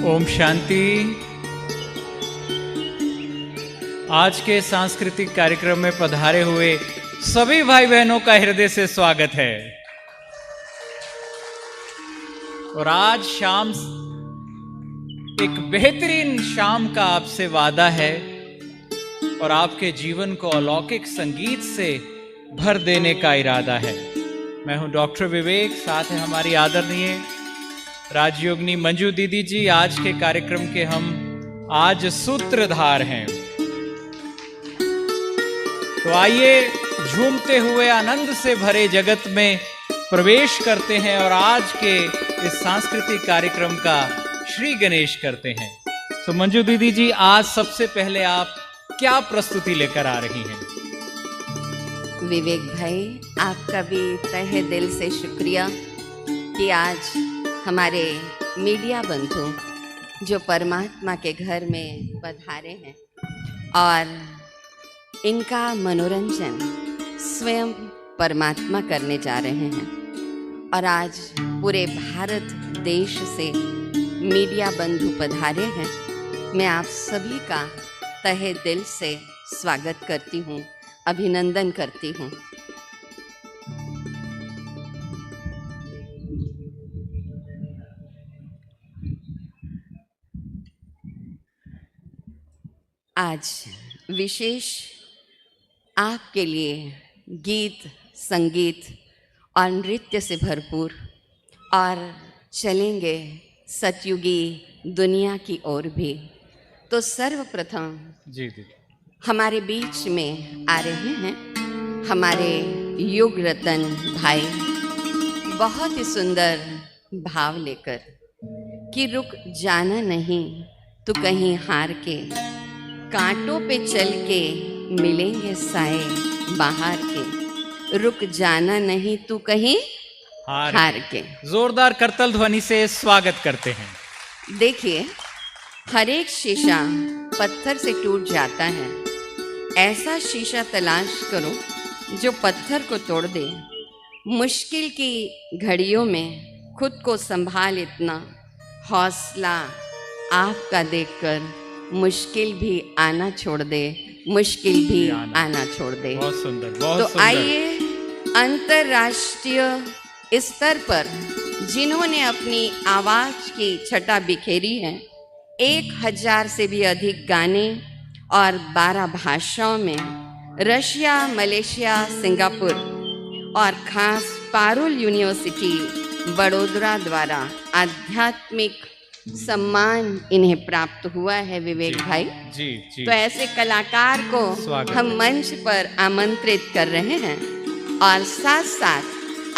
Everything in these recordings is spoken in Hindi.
ओम शांति। आज के सांस्कृतिक कार्यक्रम में पधारे हुए सभी भाई बहनों का हृदय से स्वागत है। और आज शाम एक बेहतरीन शाम का आपसे वादा है और आपके जीवन को अलौकिक संगीत से भर देने का इरादा है। मैं हूं डॉक्टर विवेक, साथ है हमारी आदरणीय राजयोगिनी मंजू दीदी जी। आज के कार्यक्रम के हम आज सूत्रधार हैं। तो आइए झूमते हुए आनंद से भरे जगत में प्रवेश करते हैं और आज के इस सांस्कृतिक कार्यक्रम का श्री गणेश करते हैं। तो मंजू दीदी जी, आज सबसे पहले आप क्या प्रस्तुति लेकर आ रही हैं? विवेक भाई, आपका भी तहे दिल से शुक्रिया कि आज हमारे मीडिया बंधु जो परमात्मा के घर में पधारे हैं और इनका मनोरंजन स्वयं परमात्मा करने जा रहे हैं। और आज पूरे भारत देश से मीडिया बंधु पधारे हैं। मैं आप सभी का तहे दिल से स्वागत करती हूँ, अभिनंदन करती हूँ। आज विशेष आपके लिए गीत, संगीत और नृत्य से भरपूर और चलेंगे सतयुगी दुनिया की ओर भी। तो सर्वप्रथम जी दीदी, हमारे बीच में आ रहे हैं हमारे युग रतन भाई, बहुत ही सुंदर भाव लेकर कि रुक जाना नहीं तो कहीं हार के, कांटों पे चल के मिलेंगे साए बाहर के, रुक जाना नहीं तू कहीं हार के। जोरदार करतल ध्वनि से स्वागत करते हैं। देखिए, हर एक शीशा पत्थर से टूट जाता है। ऐसा शीशा तलाश करो जो पत्थर को तोड़ दे। मुश्किल की घड़ियों में खुद को संभाल, इतना हौसला आपका देखकर मुश्किल भी आना छोड़ दे, मुश्किल भी आना छोड़ दे। बहुत सुंदर, बहुत तो सुंदर। आइए, अंतर्राष्ट्रीय स्तर पर जिन्होंने अपनी आवाज की छटा बिखेरी है, 1000 से भी अधिक गाने और 12 भाषाओं में, रशिया, मलेशिया, सिंगापुर और खास पारुल यूनिवर्सिटी बड़ोदरा द्वारा आध्यात्मिक सम्मान इन्हें प्राप्त हुआ है। विवेक भाई जी। तो ऐसे कलाकार को हम मंच पर आमंत्रित कर रहे हैं और साथ साथ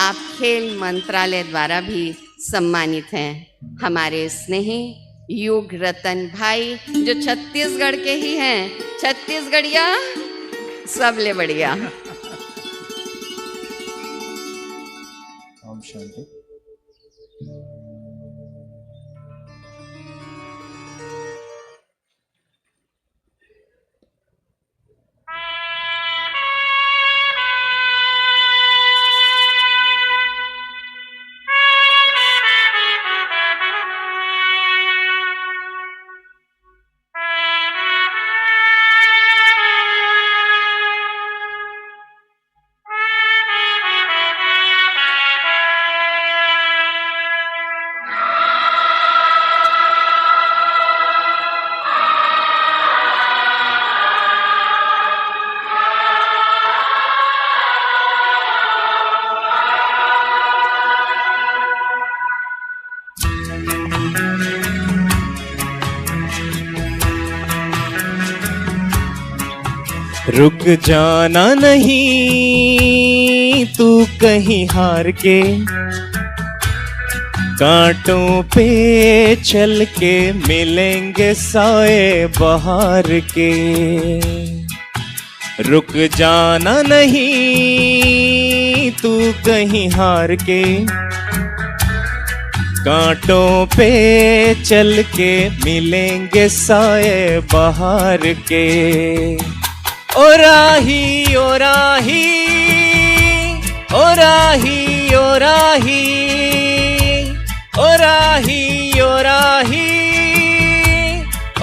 आप खेल मंत्रालय द्वारा भी सम्मानित हैं। हमारे स्नेही युग रतन भाई जो छत्तीसगढ़ के ही हैं, छत्तीसगढ़िया सबले बढ़िया। ओम शांति। रुक जाना नहीं तू कहीं हार के, कांटों पे चल के मिलेंगे साए बहार के। रुक जाना नहीं तू कहीं हार के, कांटों पे चल के मिलेंगे साए बहार के। ओ राही ओ राही ओ राही ओ राही ओ राही ओ राही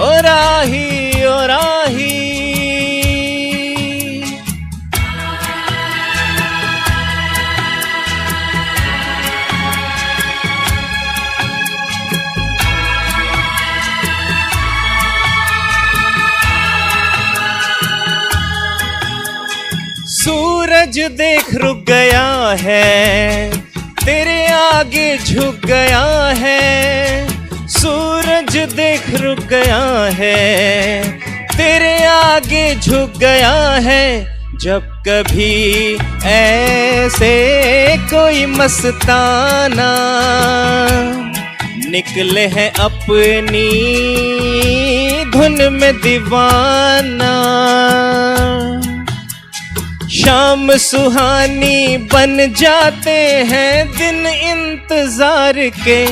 ओ राही ओ राही। सूरज देख रुक गया है, तेरे आगे झुक गया है। सूरज देख रुक गया है, तेरे आगे झुक गया है। जब कभी ऐसे कोई मस्ताना निकले हैं अपनी धुन में दीवाना, शाम सुहानी बन जाते हैं दिन इंतजार के।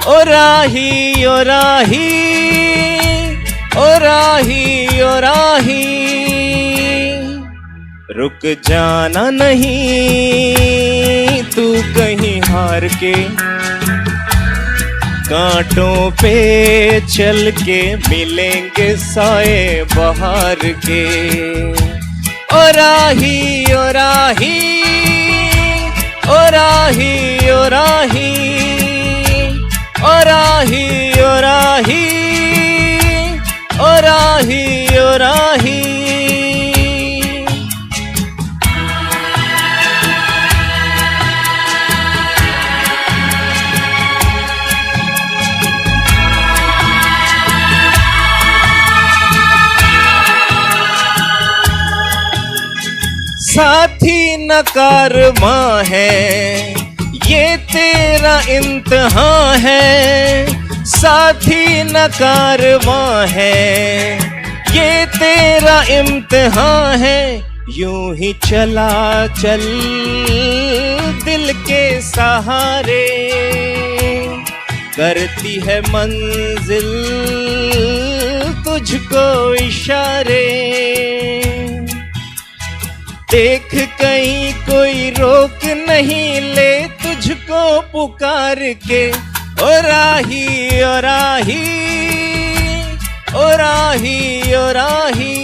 ओ राही ओ राही ओ राही ओ राही, रुक जाना नहीं तू कहीं हार के, कांटों पे चल के मिलेंगे साए बहार के। ओ राही ओ राही ओ राही ओ राही ओ राही ओ राही ओ राही ओ राही। साथी न कारवां है ये तेरा इम्तिहान है, साथी न कारवां है ये तेरा इम्तिहान है। यूं ही चला चल दिल के सहारे, करती है मंजिल तुझको इशारे। देख कहीं कोई रोक नहीं ले तुझको पुकार के। ओ राही ओ राही ओ राही ओ राही,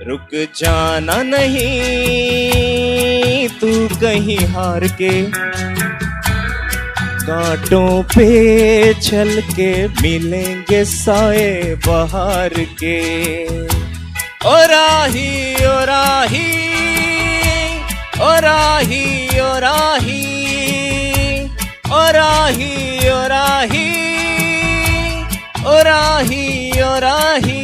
रुक जाना नहीं तू कहीं हार के, कांटों पे चल के मिलेंगे साए बहार के। ओ राही ओ राही ओ राही ओ राही ओ राही ओ राही ओ राही ओ राही।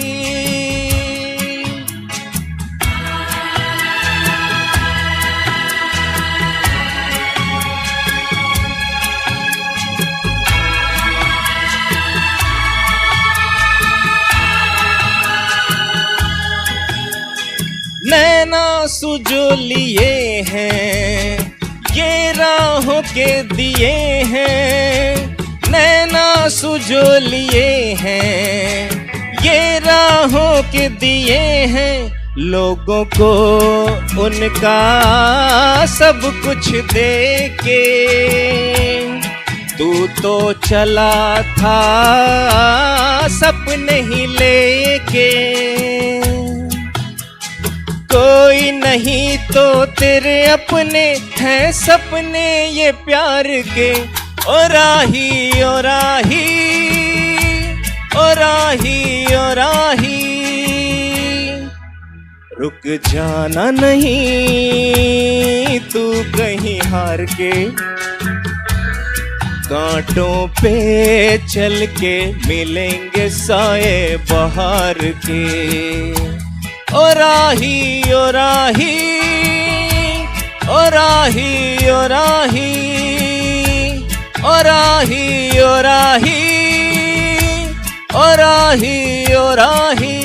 नैना सुजो लिए हैं ये राहों के दिए हैं, नैना सुजो लिए हैं ये राहों के दिए हैं। लोगों को उनका सब कुछ दे के तू तो चला था सपने ही लेके। कोई नहीं तो तेरे अपने हैं सपने ये प्यार के। ओ राही ओ राही ओ राही ओ राही, रुक जाना नहीं तू कहीं हार के, कांटों पे चल के मिलेंगे साए बहार के। ओ राही ओ राही ओ राही ओ राही ओ राही ओ राही ओ राही ओ राही।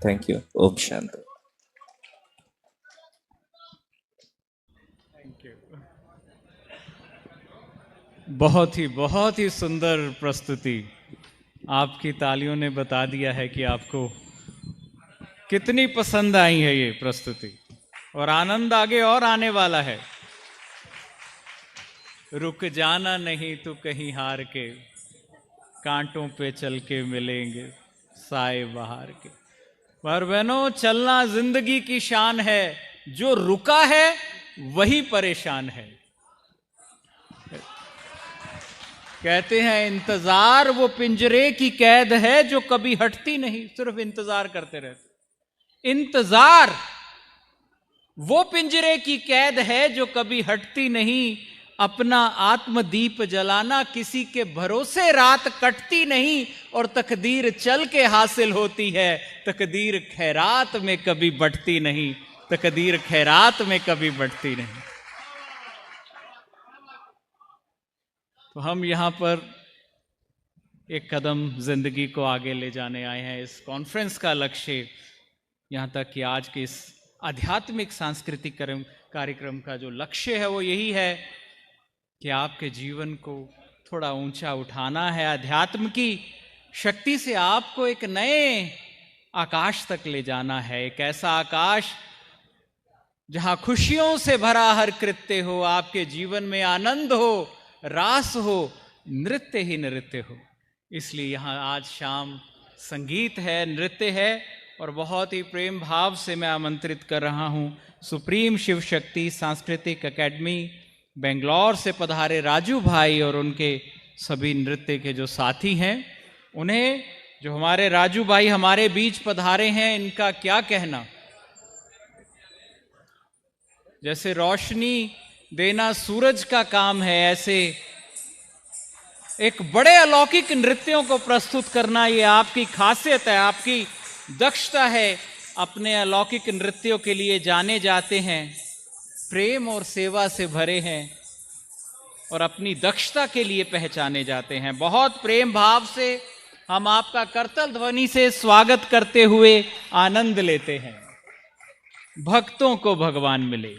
Thank you. ओम शांति। बहुत ही सुंदर प्रस्तुति। आपकी तालियों ने बता दिया है कि आपको कितनी पसंद आई है ये प्रस्तुति, और आनंद आगे और आने वाला है। रुक जाना नहीं तो कहीं हार के, कांटों पे चल के मिलेंगे साए बहार के। पर बहनों, चलना जिंदगी की शान है, जो रुका है वही परेशान है। कहते हैं इंतजार वो पिंजरे की कैद है जो कभी हटती नहीं, सिर्फ इंतजार करते रहते। इंतजार वो पिंजरे की कैद है जो कभी हटती नहीं, अपना आत्मदीप जलाना किसी के भरोसे रात कटती नहीं, और तकदीर चल के हासिल होती है, तकदीर खैरात में कभी बटती नहीं, तकदीर खैरात में कभी बटती नहीं। तो हम यहाँ पर एक कदम जिंदगी को आगे ले जाने आए हैं। इस कॉन्फ्रेंस का लक्ष्य यहाँ तक कि आज के इस आध्यात्मिक सांस्कृतिक कार्यक्रम का जो लक्ष्य है वो यही है कि आपके जीवन को थोड़ा ऊंचा उठाना है। अध्यात्म की शक्ति से आपको एक नए आकाश तक ले जाना है, एक ऐसा आकाश जहां खुशियों से भरा हर कृत्य हो, आपके जीवन में आनंद हो, रास हो, नृत्य ही नृत्य हो। इसलिए यहाँ आज शाम संगीत है, नृत्य है, और बहुत ही प्रेम भाव से मैं आमंत्रित कर रहा हूँ सुप्रीम शिव शक्ति सांस्कृतिक एकेडमी बेंगलोर से पधारे राजू भाई और उनके सभी नृत्य के जो साथी हैं, उन्हें, जो हमारे राजू भाई हमारे बीच पधारे हैं, इनका क्या कहना। जैसे रोशनी देना सूरज का काम है, ऐसे एक बड़े अलौकिक नृत्यों को प्रस्तुत करना ये आपकी खासियत है, आपकी दक्षता है। अपने अलौकिक नृत्यों के लिए जाने जाते हैं, प्रेम और सेवा से भरे हैं, और अपनी दक्षता के लिए पहचाने जाते हैं। बहुत प्रेम भाव से हम आपका करतल ध्वनि से स्वागत करते हुए आनंद लेते हैं। भक्तों को भगवान मिले।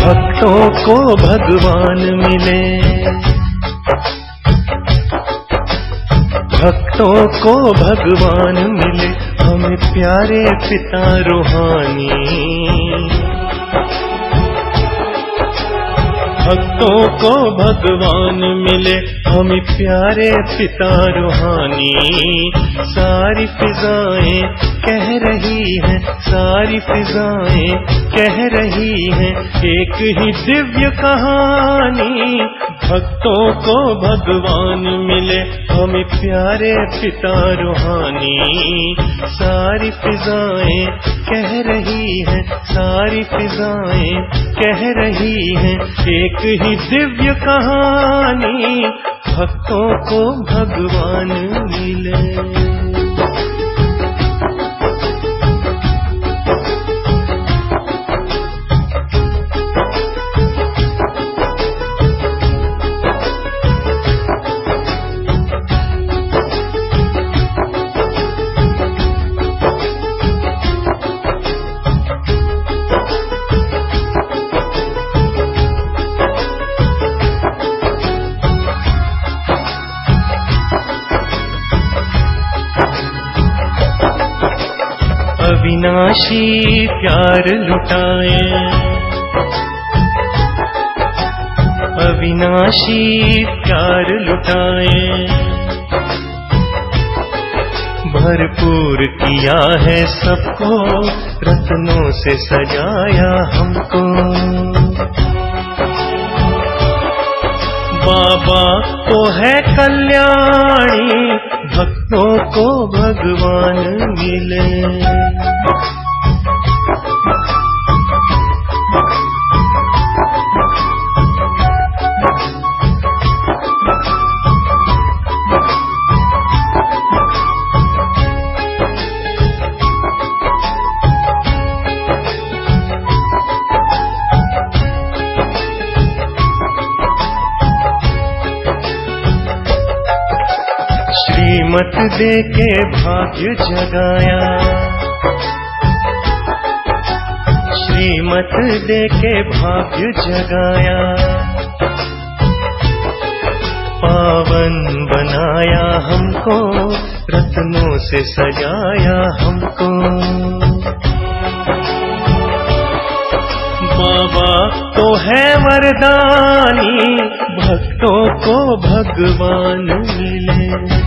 भक्तों को भगवान मिले, भक्तों को भगवान मिले, हमें प्यारे पिता रूहानी। भक्तों को भगवान मिले, हमें प्यारे पिता रूहानी। सारी फिजाएं कह रही हैं, सारी फिजाएं कह रही हैं एक ही दिव्य कहानी। भक्तों को भगवान मिले, हमें प्यारे पिता रूहानी। सारी फिजाएं कह रही हैं, सारी फिजाएं कह रही हैं एक ही दिव्य कहानी। भक्तों को भगवान मिले। अविनाशी प्यार लुटाए, अविनाशी प्यार लुटाए, भरपूर किया है सबको, रत्नों से सजाया हमको। बाबा को है कल्याणी, भक्तों को भगवान मिले। श्रीमत दे के भाग्य जगाया, श्रीमत दे के भाग्य जगाया, पावन बनाया हमको, रत्नों से सजाया हमको। बाबा तो है वरदानी, भक्तों को भगवान मिले।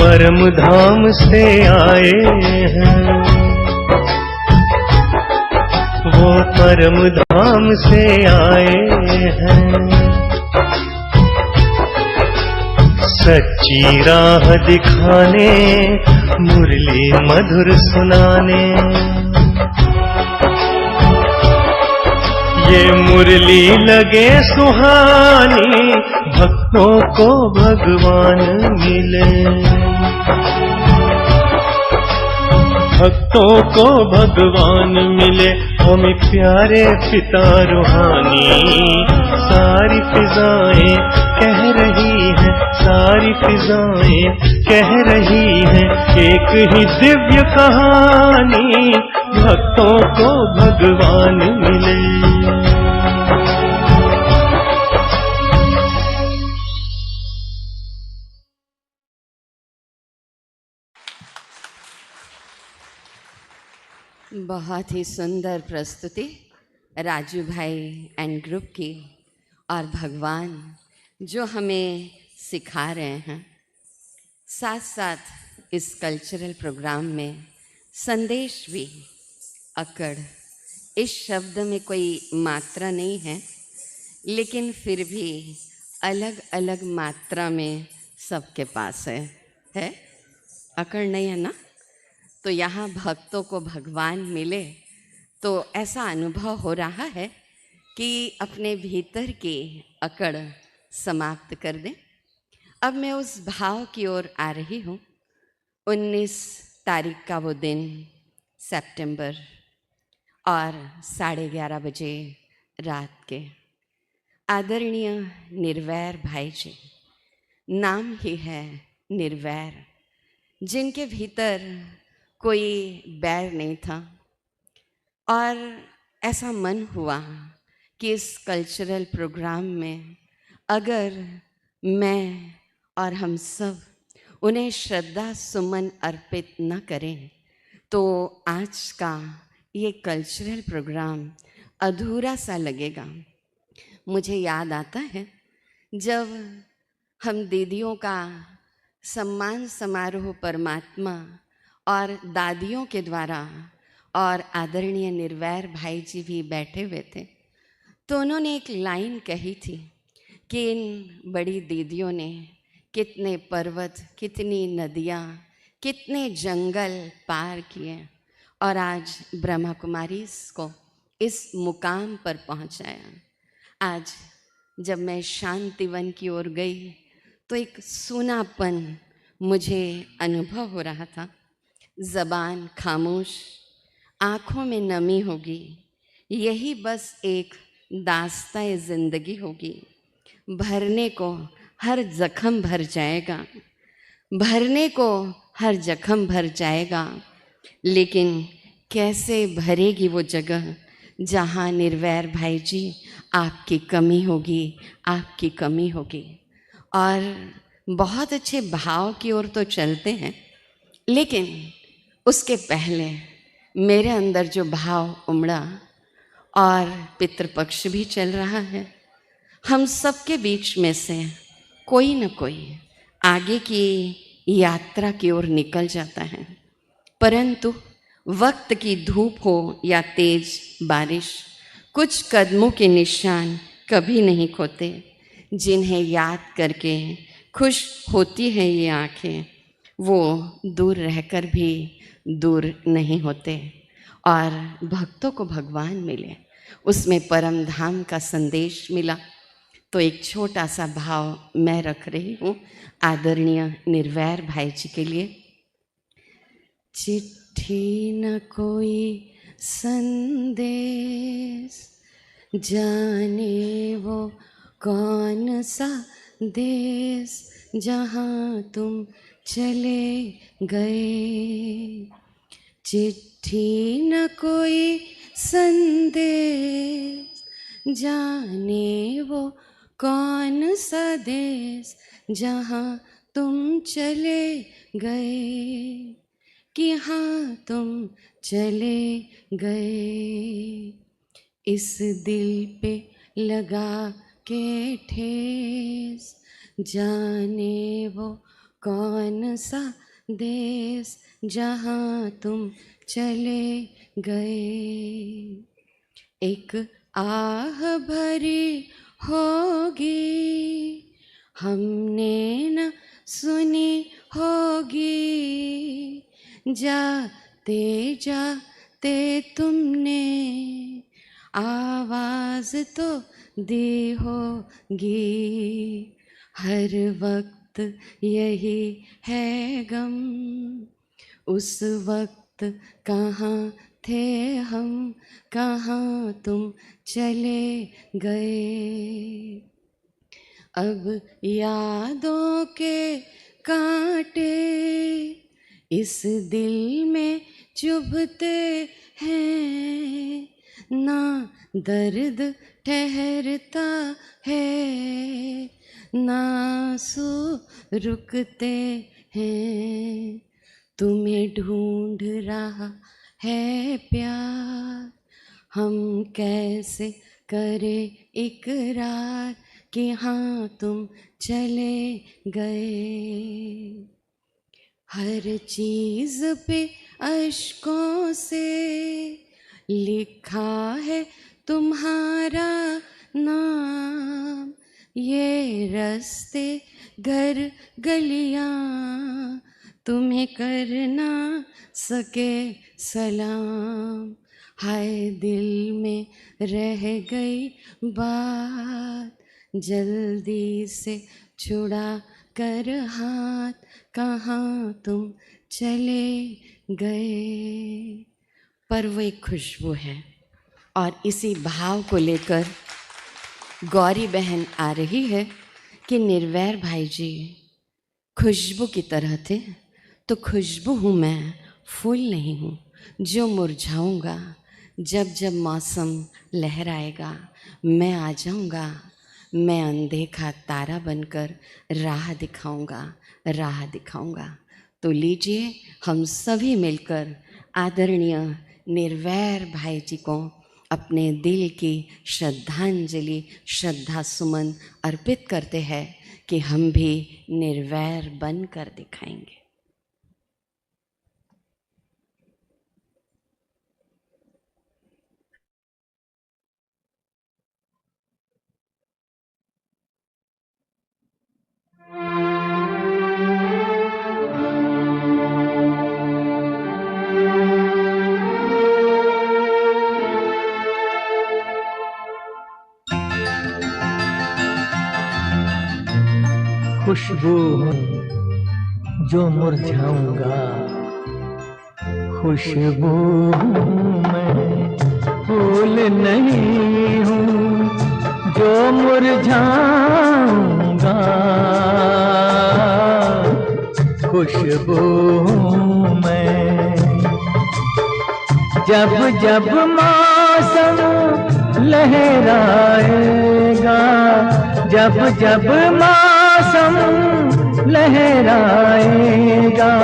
परम धाम से आए हैं, वो परम धाम से आए हैं, सच्ची राह दिखाने, मुरली मधुर सुनाने। ये मुरली लगे सुहानी, भक्तों को भगवान मिले। भक्तों को भगवान मिले, हमें प्यारे पिता रूहानी। सारी फिजाएं कह रही हैं, सारी फिजाएं कह रही हैं, एक ही दिव्य कहानी, भक्तों को भगवान मिले। बहुत ही सुंदर प्रस्तुति राजू भाई एंड ग्रुप की, और भगवान जो हमें सिखा रहे हैं, साथ साथ इस कल्चरल प्रोग्राम में संदेश भी। अकड़ इस शब्द में कोई मात्रा नहीं है, लेकिन फिर भी अलग अलग मात्रा में सबके पास है? अकड़ नहीं है ना? तो यहाँ भक्तों को भगवान मिले तो ऐसा अनुभव हो रहा है कि अपने भीतर की अकड़ समाप्त कर दें। अब मैं उस भाव की ओर आ रही हूँ। 19 तारीख का वो दिन सितंबर, और 11:30 बजे रात के आदरणीय निर्वैर भाई जी, नाम ही है निर्वैर, जिनके भीतर कोई बैर नहीं था, और ऐसा मन हुआ कि इस कल्चरल प्रोग्राम में अगर मैं और हम सब उन्हें श्रद्धा सुमन अर्पित न करें तो आज का ये कल्चरल प्रोग्राम अधूरा सा लगेगा। मुझे याद आता है जब हम दीदियों का सम्मान समारोह परमात्मा और दादियों के द्वारा, और आदरणीय निर्वैर भाई जी भी बैठे हुए थे, तो उन्होंने एक लाइन कही थी कि इन बड़ी दीदियों ने कितने पर्वत, कितनी नदियाँ, कितने जंगल पार किए, और आज ब्रह्मा कुमारी को इस मुकाम पर पहुँचाया। आज जब मैं शांतिवन की ओर गई तो एक सूनापन मुझे अनुभव हो रहा था। ज़बान खामोश, आँखों में नमी होगी, यही बस एक दास्ताए ज़िंदगी होगी। भरने को हर जख्म भर जाएगा, भरने को हर जख्म भर जाएगा, लेकिन कैसे भरेगी वो जगह जहाँ निर्वैर भाई जी आपकी कमी होगी, आपकी कमी होगी। और बहुत अच्छे भाव की ओर तो चलते हैं, लेकिन उसके पहले मेरे अंदर जो भाव उमड़ा और पितृपक्ष भी चल रहा है, हम सबके बीच में से कोई न कोई आगे की यात्रा की ओर निकल जाता है, परंतु वक्त की धूप हो या तेज बारिश, कुछ कदमों के निशान कभी नहीं खोते, जिन्हें याद करके खुश होती हैं ये आँखें, वो दूर रहकर भी दूर नहीं होते। और भक्तों को भगवान मिले, उसमें परम धाम का संदेश मिला। तो एक छोटा सा भाव मैं रख रही हूँ आदरणीय निर्वैर भाई जी के लिए। चिट्ठी न कोई संदेश, जाने वो कौन सा देश जहाँ तुम चले गए। चिट्ठी न कोई संदेश, जाने वो कौन सा देश जहाँ तुम चले गए, कि हाँ तुम चले गए। इस दिल पे लगा के ठेस, जाने वो कौन सा देश जहाँ तुम चले गए। एक आह भरी होगी, हमने न सुनी होगी, जाते जाते तुमने आवाज़ तो दी होगी। हर वक्त यही है गम, उस वक्त कहाँ थे हम, कहाँ तुम चले गए। अब यादों के कांटे इस दिल में चुभते हैं, ना दर्द ठहरता है, ना आंसू रुकते हैं। तुम्हें ढूंढ रहा है प्यार, हम कैसे करें इकरार कि हाँ तुम चले गए। हर चीज़ पे अश्कों से लिखा है तुम्हारा नाम, ये रास्ते घर गलियाँ तुम्हें कर ना सके सलाम। हाय दिल में रह गई बात, जल्दी से छुड़ा कर हाथ, कहाँ तुम चले गए। पर वो एक खुशबू है, और इसी भाव को लेकर गौरी बहन आ रही है कि निर्वैर भाई जी खुशबू की तरह थे, तो खुशबू हूँ मैं, फूल नहीं हूँ जो मुरझाऊँगा। जब जब मौसम लहराएगा मैं आ जाऊँगा, मैं अनदेखा तारा बनकर राह दिखाऊँगा, राह दिखाऊँगा। तो लीजिए हम सभी मिलकर आदरणीय निर्वैर भाई जी को अपने दिल की श्रद्धांजलि, श्रद्धा सुमन अर्पित करते हैं कि हम भी निर्वैर बनकर दिखाएंगे। खुशबू हूँ जो मुरझाऊंगा, खुशबू हूँ मैं, फूल नहीं हूँ जो मुरझाऊंगा। खुशबू हूँ मैं। जब जब मौसम लहराएगा, जब जब मौसम लहराएगा,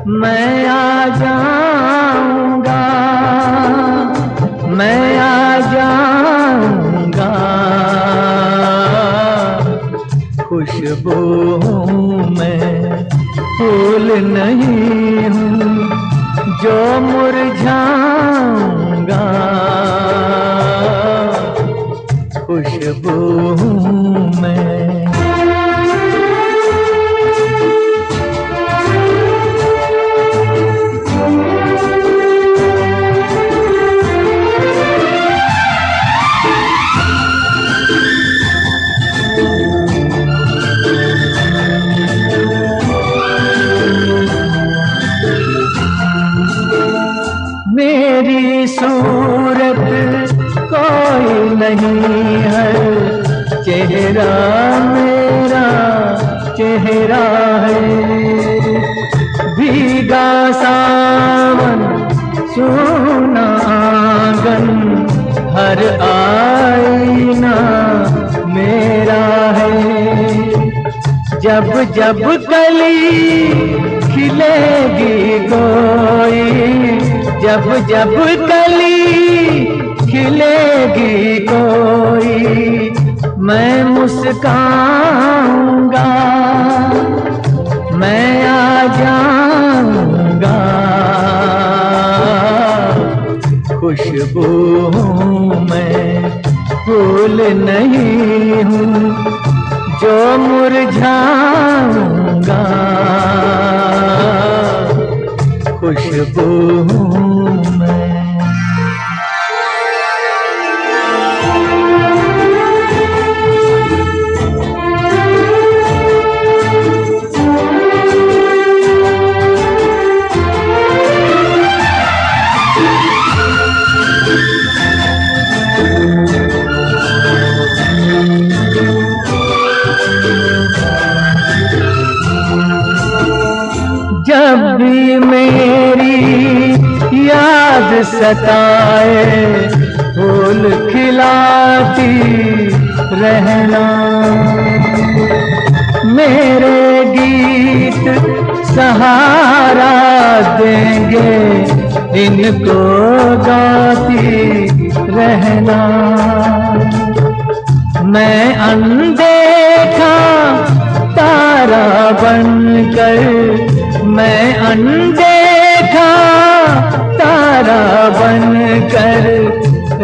मैं आ जाऊंगा, मैं आ जाऊंगा। खुशबू हूँ मैं, फूल नहीं हूँ जो मुरझाऊंगा। खुशबू हूँ मैं। मेरी सूरत कोई नहीं है, चेहरा मेरा चेहरा है। भीगा सावन सोना आंगन, हर आईना मेरा है। जब जब कली खिलेगी कोई, जब जब कली खिलेगी कोई, मैं मुस्काऊंगा, मैं आ जाऊंगा। खुशबू हूँ मैं, फूल नहीं हूँ जो मुरझाऊंगा। खुशबू हूँ मैं। जब भी मेरी याद सताए, फूल खिलाती रहना। मेरे गीत सहारा देंगे, इनको गाती रहना। मैं अनदेखा तारा बनकर, मैं अनदेखा तारा बनकर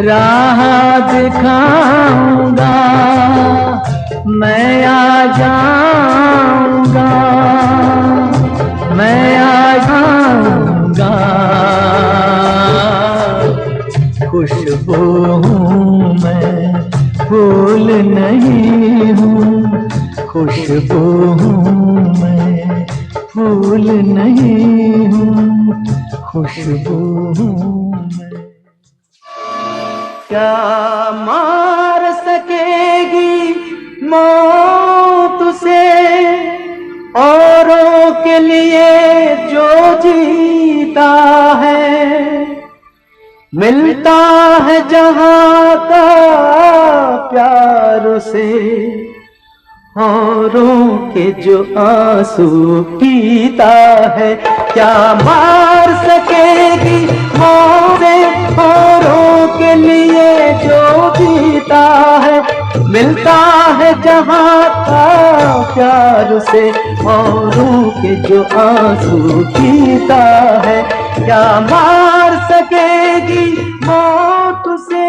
राह दिखाऊंगा, मैं आ जाऊंगा, मैं आ जाऊंगा। खुशबू हूँ मैं, फूल नहीं हूँ। खुशबू हूँ मैं, फूल नहीं हूँ। खुशबू हूँ मैं। क्या मार सकेगी मौत उसे, औरों के लिए जो जीता है। मिलता है जहाँ का प्यार उसे, औरों के जो आंसू पीता है। क्या मार सकेगी मौत औरों के लिए जो जीता है। मिलता है जहाँ का प्यार से, औरों के जो आंसू पीता है। क्या मार सकेगी मौत उसे।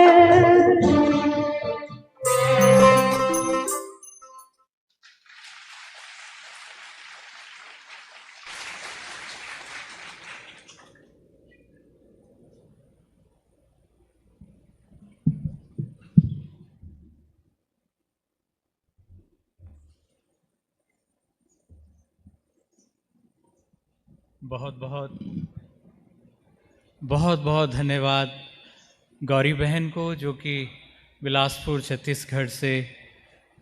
बहुत बहुत बहुत बहुत धन्यवाद गौरी बहन को, जो कि बिलासपुर छत्तीसगढ़ से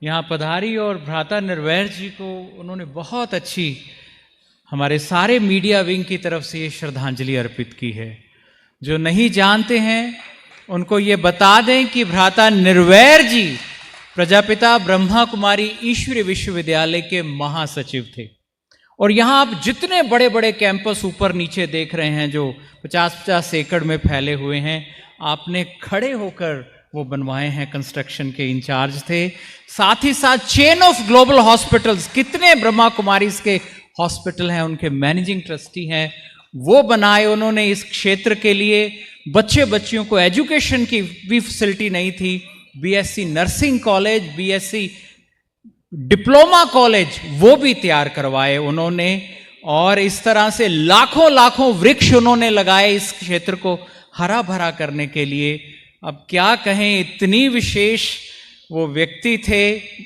यहाँ पधारी, और भ्राता निर्वैर जी को उन्होंने बहुत अच्छी हमारे सारे मीडिया विंग की तरफ से ये श्रद्धांजलि अर्पित की है। जो नहीं जानते हैं उनको ये बता दें कि भ्राता निर्वैर जी प्रजापिता ब्रह्मा कुमारी ईश्वरीय विश्वविद्यालय के महासचिव थे। और यहाँ आप जितने बड़े बड़े कैंपस ऊपर नीचे देख रहे हैं जो 50-50 एकड़ में फैले हुए हैं, आपने खड़े होकर वो बनवाए हैं, कंस्ट्रक्शन के इंचार्ज थे। साथ ही साथ चेन ऑफ ग्लोबल हॉस्पिटल्स, कितने ब्रह्मा कुमारीज के हॉस्पिटल हैं, उनके मैनेजिंग ट्रस्टी हैं, वो बनाए उन्होंने इस क्षेत्र के लिए। बच्चियों को एजुकेशन की भी फैसिलिटी नहीं थी, BSc nursing college, BSc diploma college वो भी तैयार करवाए उन्होंने। और इस तरह से लाखों लाखों वृक्ष उन्होंने लगाए इस क्षेत्र को हरा भरा करने के लिए। अब क्या कहें, इतनी विशेष वो व्यक्ति थे।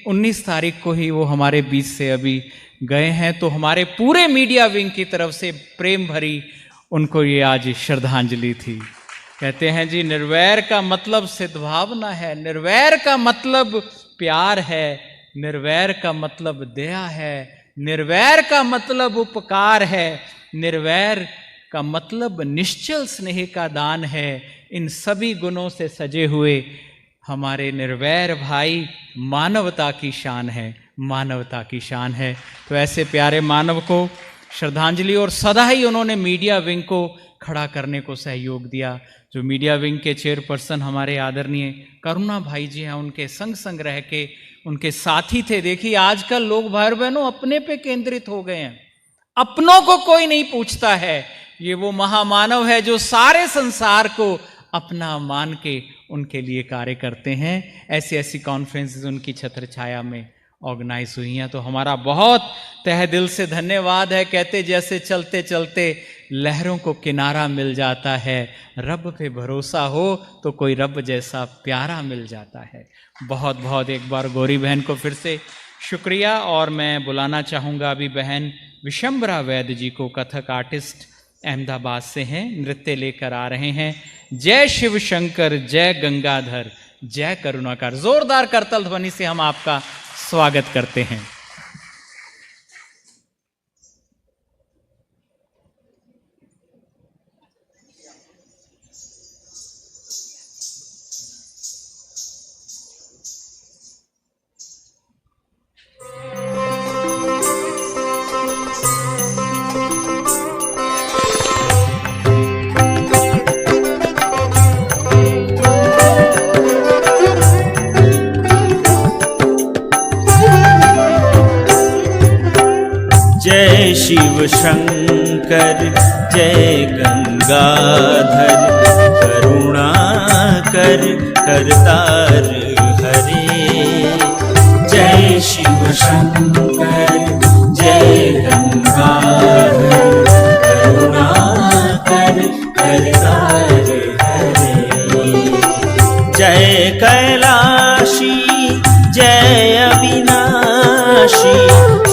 19 तारीख को ही वो हमारे बीच से अभी गए हैं, तो हमारे पूरे मीडिया विंग की तरफ से प्रेम भरी उनको ये आज श्रद्धांजलि थी। कहते हैं जी, निर्वैर का मतलब सद्भावना है, निर्वैर का मतलब प्यार है, निर्वैर का मतलब दया है, निर्वैर का मतलब उपकार है, निर्वैर का मतलब निश्चल स्नेह का दान है। इन सभी गुणों से सजे हुए हमारे निर्वैर भाई मानवता की शान है, मानवता की शान है। तो ऐसे प्यारे मानव को श्रद्धांजलि, और सदा ही उन्होंने मीडिया विंग को खड़ा करने को सहयोग दिया। जो मीडिया विंग के चेयरपर्सन हमारे आदरणीय करुणा भाई जी हैं, उनके संग संग रह के उनके साथी थे। देखिए आजकल लोग भाई बहनों अपने पे केंद्रित हो गए हैं, अपनों को कोई नहीं पूछता है। ये वो महामानव है जो सारे संसार को अपना मान के उनके लिए कार्य करते हैं। ऐसी ऐसी कॉन्फ्रेंसेस उनकी छत्र छाया में ऑर्गेनाइज हुई हैं। तो हमारा बहुत तहे दिल से धन्यवाद है। कहते जैसे चलते चलते लहरों को किनारा मिल जाता है, रब पे भरोसा हो तो कोई रब जैसा प्यारा मिल जाता है। बहुत बहुत एक बार गौरी बहन को फिर से शुक्रिया। और मैं बुलाना चाहूँगा अभी बहन विशंबरा वैद्य जी को, कथक आर्टिस्ट अहमदाबाद से हैं, नृत्य लेकर आ रहे हैं। जय शिव शंकर, जय गंगाधर, जय करुणाकर। जोरदार करतल ध्वनि से हम आपका स्वागत करते हैं। जय शिव शंकर, जय गंगाधर, करुणा कर करतार हरे। जय शिव शंकर, जय गंगाधर, करुणा कर करतार हरे। जय कैलाशी, जय अविनाशी,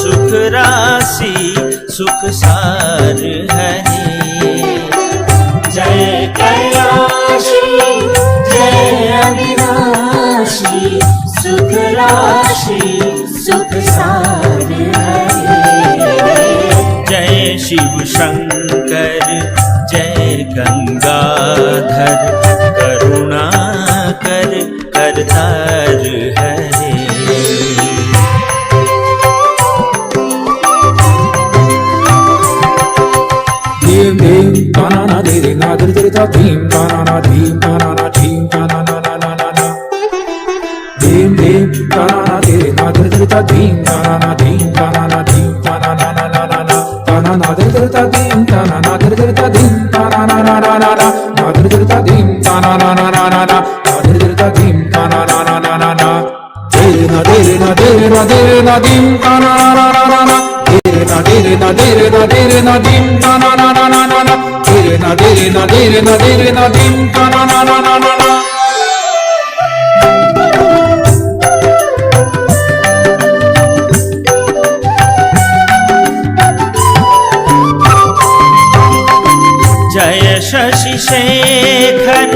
सुख राशि सुख सार हरे। जय कैलाशी, जय अविनाशी, सुख राशि सुख सार हरे। जय शिव शंकर, जय गंगाधर, करुणा कर करतार हरे। धीम धीम ताना धीरे ना धीरे धीरे ता धीम ताना धीम ताना धीम ताना ना ना ना ना ना। धीम धीम ताना धीरे ना धीरे धीरे ता धीम ताना धीम ताना धीम ताना ना ना ना ना ना। ताना ना धीरे धीरे ता धीम ताना ना धीरे धीरे ता धीम ताना ना ना ना ना ना। ना धीरे धीरे ता धीम ताना ना ना ना ना ना। ना धीरे धीरे ता धीम ताना ना ना ना ना ना। धीरे ना धीरे ना धीरे ना धीरे ना धीम ताना ना ना ना ना ना। धीरे ना धीरे ना धीरे ना धीरे ना धीम ताना ना ना ना ना ना। धीरे ना धीरे ना धीरे ना धीरे ना धीम ताना ना ना ना ना ना। जय शशि शेखर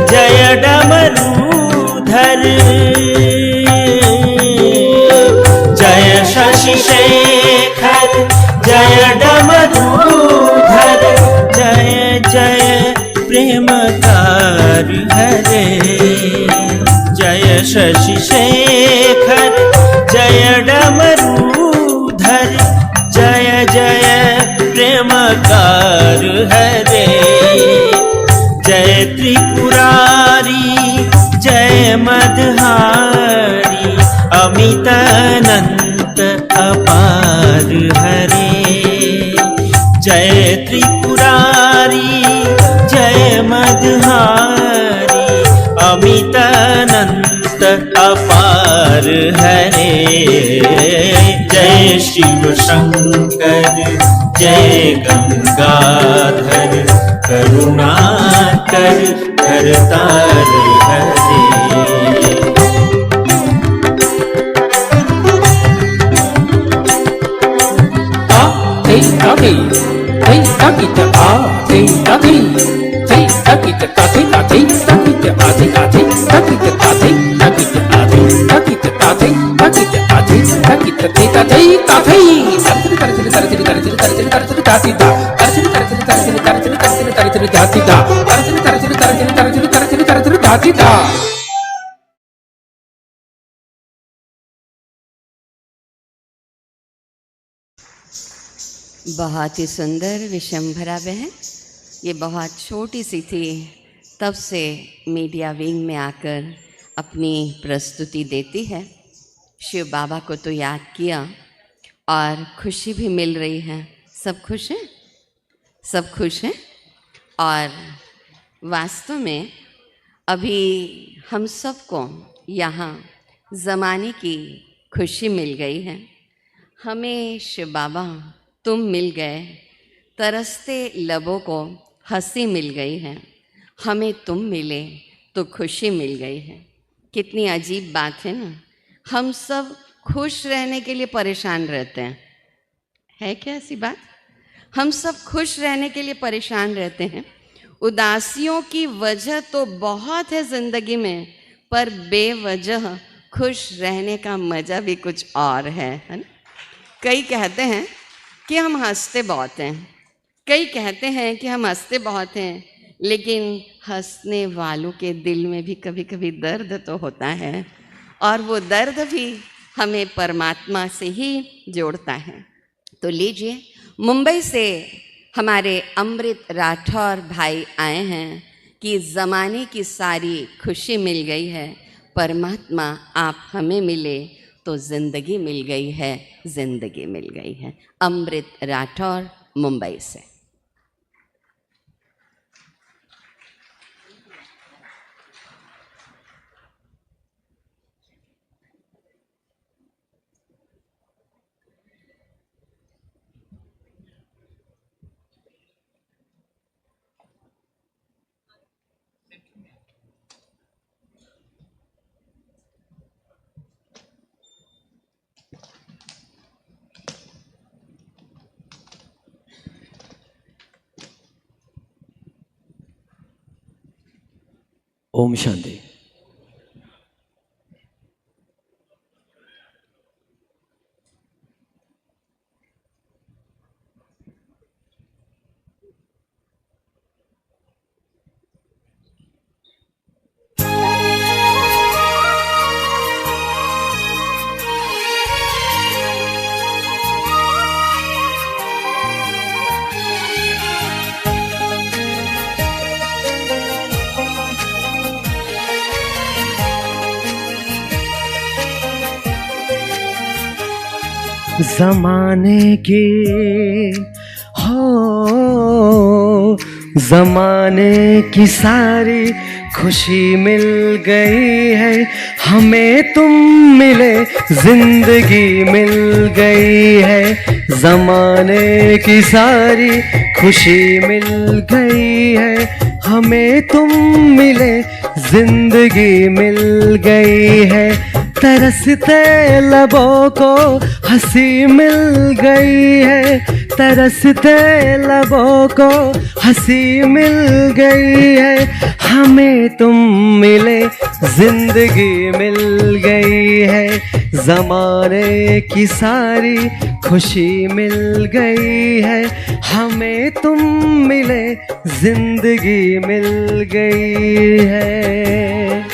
जय डमरूधर, जय शशि शेखर जय डमरूधर, जय जय प्रेमकार हरे। जय शशि शेखर जय डमरूधर, जय जय प्रेमकार हरे। जय त्रिपुरारी जय मदहारी, अमित अनंत अपार हरे। जय त्रिपुरारी जय मदहारी, अमित अनंत अपार हरे। जय शिव शंकर जय गंगाधर, करुणाकर करतार हरे। बहुत ही सुंदर विशंभरा बहन, ये बहुत छोटी सी थी, तब से मीडिया विंग में आकर अपनी प्रस्तुति देती है। शिव बाबा को तो याद किया और खुशी भी मिल रही है। सब खुश हैं? सब खुश हैं? और वास्तव में अभी हम सबको यहाँ ज़माने की खुशी मिल गई है। हमें शिव बाबा तुम मिल गए, तरसते लबों को हंसी मिल गई है। हमें तुम मिले तो खुशी मिल गई है। कितनी अजीब बात है ना, हम सब खुश रहने के लिए परेशान रहते हैं। है क्या ऐसी बात? हम सब खुश रहने के लिए परेशान रहते हैं। उदासियों की वजह तो बहुत है ज़िंदगी में, पर बेवजह खुश रहने का मज़ा भी कुछ और है ना? कई कहते हैं कि हम हंसते बहुत हैं, कई कहते हैं कि हम हंसते बहुत हैं, लेकिन हंसने वालों के दिल में भी कभी कभी दर्द तो होता है, और वो दर्द भी हमें परमात्मा से ही जोड़ता है। तो लीजिए, मुंबई से हमारे अमृत राठौर भाई आए हैं कि ज़माने की सारी खुशी मिल गई है, परमात्मा आप हमें मिले तो ज़िंदगी मिल गई है, ज़िंदगी मिल गई है। अमृत राठौर मुंबई से। ओम शांति। ज़माने की हो, ज़माने की सारी खुशी मिल गई है, हमें तुम मिले जिंदगी मिल गई है। ज़माने की सारी खुशी मिल गई है, हमें तुम मिले जिंदगी मिल गई है। तरसते लबों को हंसी मिल गई है, तरसते लबों को हंसी मिल गई है, हमें तुम मिले जिंदगी मिल गई है, ज़माने की सारी खुशी मिल गई है, हमें तुम मिले जिंदगी मिल गई है।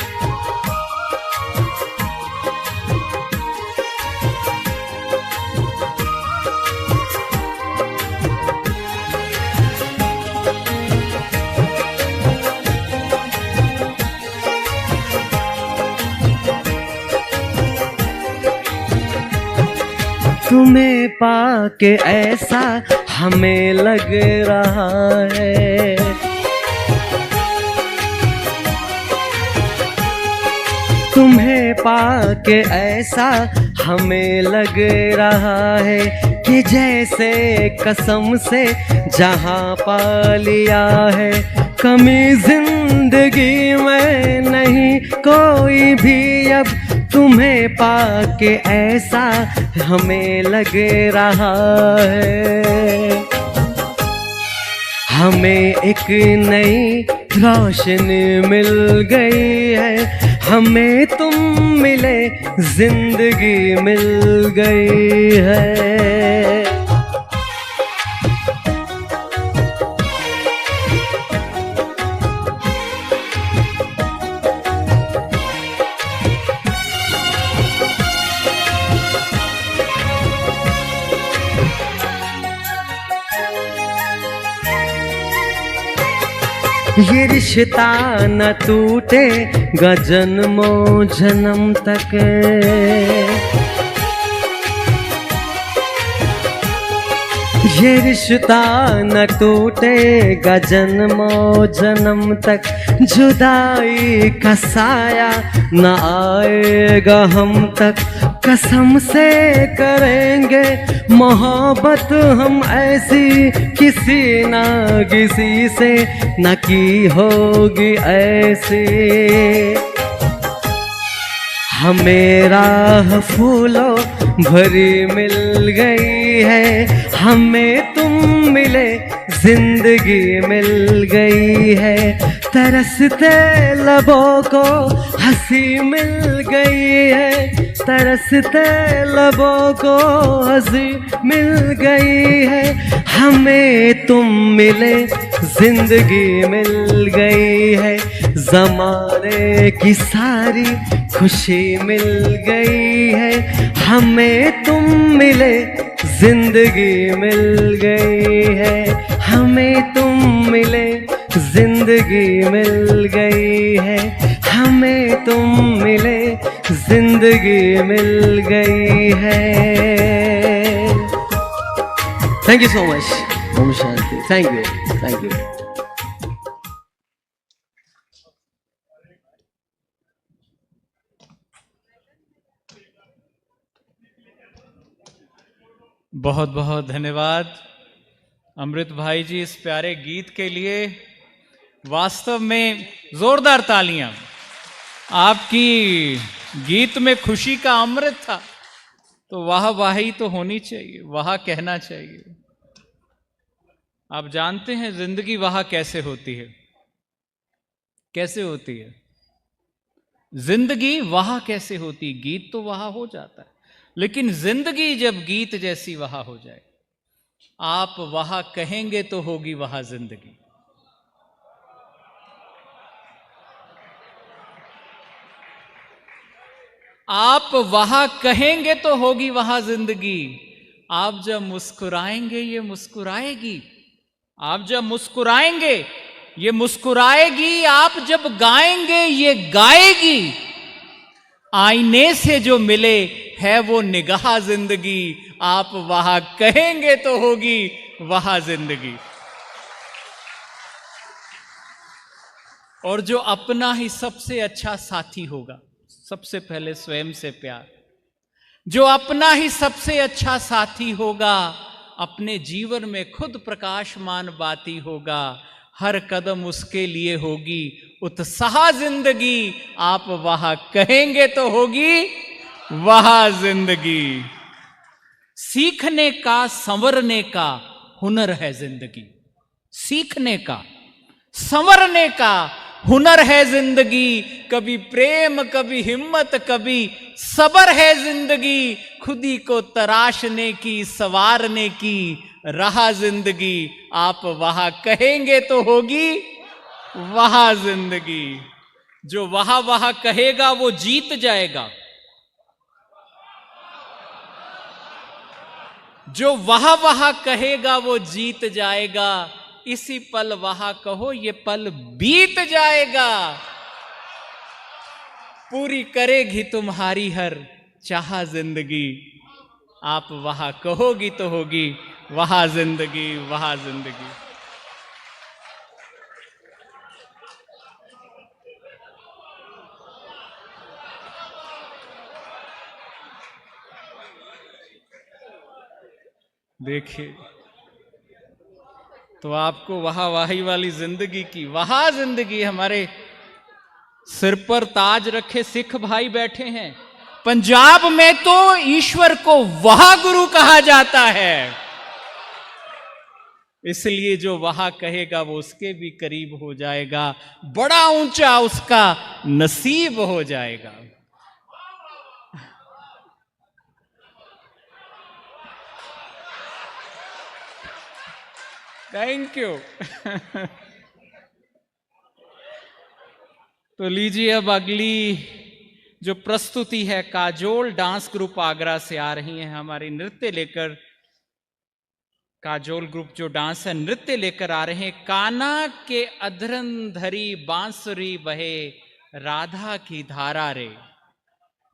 तुम्हें पाके ऐसा हमें लग रहा है, तुम्हें पाके ऐसा हमें लग रहा है कि जैसे कसम से जहां पा लिया है, कमी जिंदगी में नहीं कोई भी अब, तुम्हें पाके ऐसा हमें लग रहा है, हमें एक नई रोशनी मिल गई है, हमें तुम मिले जिंदगी मिल गई है। ये रिश्ता न टूटेगा जन्मों जन्म तक, ये रिश्ता न टूटेगा जन्मों जन्म तक, जुदाई का साया न आएगा हम तक, कसम से करेंगे मोहब्बत हम ऐसी, किसी ना किसी से न की होगी ऐसी, हमें राह फूलों भरी मिल गई है, हमें तुम मिले जिंदगी मिल गई है, तरसते लबों को हंसी मिल गई है, तरसते लबों को हंसी मिल गई है, हमें तुम मिले जिंदगी मिल गई है, ज़माने की सारी खुशी मिल गई है, हमें तुम मिले जिंदगी मिल गई है, हमें तुम मिले जिंदगी मिल गई है, हमें तुम मिले जिंदगी मिल गई है। Thank you so much. Om Shanti. Thank you, thank you. बहुत बहुत धन्यवाद अमृत भाई जी इस प्यारे गीत के लिए। वास्तव में जोरदार तालियां। आपकी गीत में खुशी का अमृत था, तो वाह वाही तो होनी चाहिए, वाह कहना चाहिए। आप जानते हैं जिंदगी वाह कैसे होती है? कैसे होती है जिंदगी? वाह कैसे होती? गीत तो वाह हो जाता है, लेकिन जिंदगी जब गीत जैसी वाह हो जाए, आप वाह कहेंगे तो होगी वाह जिंदगी। आप वाह कहेंगे तो होगी वाह जिंदगी। आप जब मुस्कुराएंगे ये मुस्कुराएगी। आप जब मुस्कुराएंगे ये मुस्कुराएगी। आप जब गाएंगे ये गाएगी। आईने से जो मिले है वो निगाह जिंदगी। आप वाह कहेंगे तो होगी वाह जिंदगी। और जो अपना ही सबसे अच्छा साथी होगा, सबसे पहले स्वयं से प्यार। जो अपना ही सबसे अच्छा साथी होगा, अपने जीवन में खुद प्रकाशमान बाती होगा। हर कदम उसके लिए होगी उत्साह जिंदगी। आप वाह कहेंगे तो होगी वह जिंदगी। सीखने का, संवरने का हुनर है जिंदगी। सीखने का, संवरने का हुनर है जिंदगी। कभी प्रेम, कभी हिम्मत, कभी सबर है जिंदगी। खुदी को तराशने की, संवारने की राह जिंदगी। आप वहां कहेंगे तो होगी वहां जिंदगी। जो वहां वहां कहेगा वो जीत जाएगा। जो वहां वहां कहेगा वो जीत जाएगा। इसी पल वहां कहो ये पल बीत जाएगा। पूरी करेगी तुम्हारी हर चाह जिंदगी। आप वहां कहोगी तो होगी वहां जिंदगी, वहां जिंदगी। देखिए, तो आपको वाहवाही वाली जिंदगी की, वहां जिंदगी। हमारे सिर पर ताज रखे सिख भाई बैठे हैं। पंजाब में तो ईश्वर को वहां गुरु कहा जाता है। इसलिए जो वहां कहेगा वो उसके भी करीब हो जाएगा। बड़ा ऊंचा उसका नसीब हो जाएगा। Thank you. तो लीजिए, अब अगली जो प्रस्तुति है, काजोल डांस ग्रुप आगरा से आ रही है हमारी नृत्य लेकर। काजोल ग्रुप जो डांस है, नृत्य लेकर आ रहे हैं। काना के अधरन धरी बांसुरी बहे राधा की धारा रे।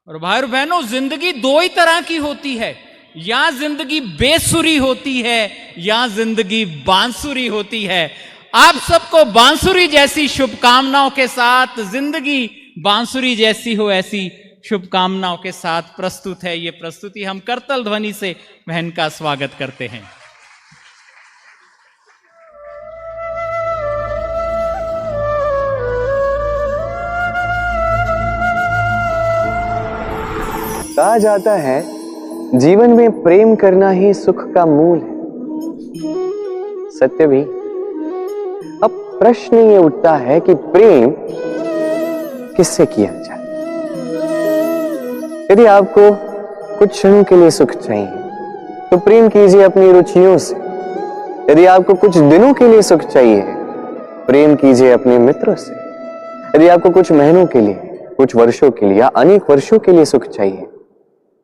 और भाई और बहनों, जिंदगी दो ही तरह की होती है। या जिंदगी बेसुरी होती है या जिंदगी बांसुरी होती है। आप सबको बांसुरी जैसी शुभकामनाओं के साथ, जिंदगी बांसुरी जैसी हो ऐसी शुभकामनाओं के साथ प्रस्तुत है ये प्रस्तुति। हम करतल ध्वनि से बहन का स्वागत करते हैं। कहा जाता है जीवन में प्रेम करना ही सुख का मूल है। सत्य भी। अब प्रश्न ये उठता है कि प्रेम किससे किया जाए। यदि आपको कुछ क्षणों के लिए सुख चाहिए तो प्रेम कीजिए अपनी रुचियों से। यदि आपको कुछ दिनों के लिए सुख चाहिए, प्रेम कीजिए अपने मित्रों से। यदि आपको कुछ महीनों के लिए, कुछ वर्षों के लिए या अनेक वर्षों के लिए सुख चाहिए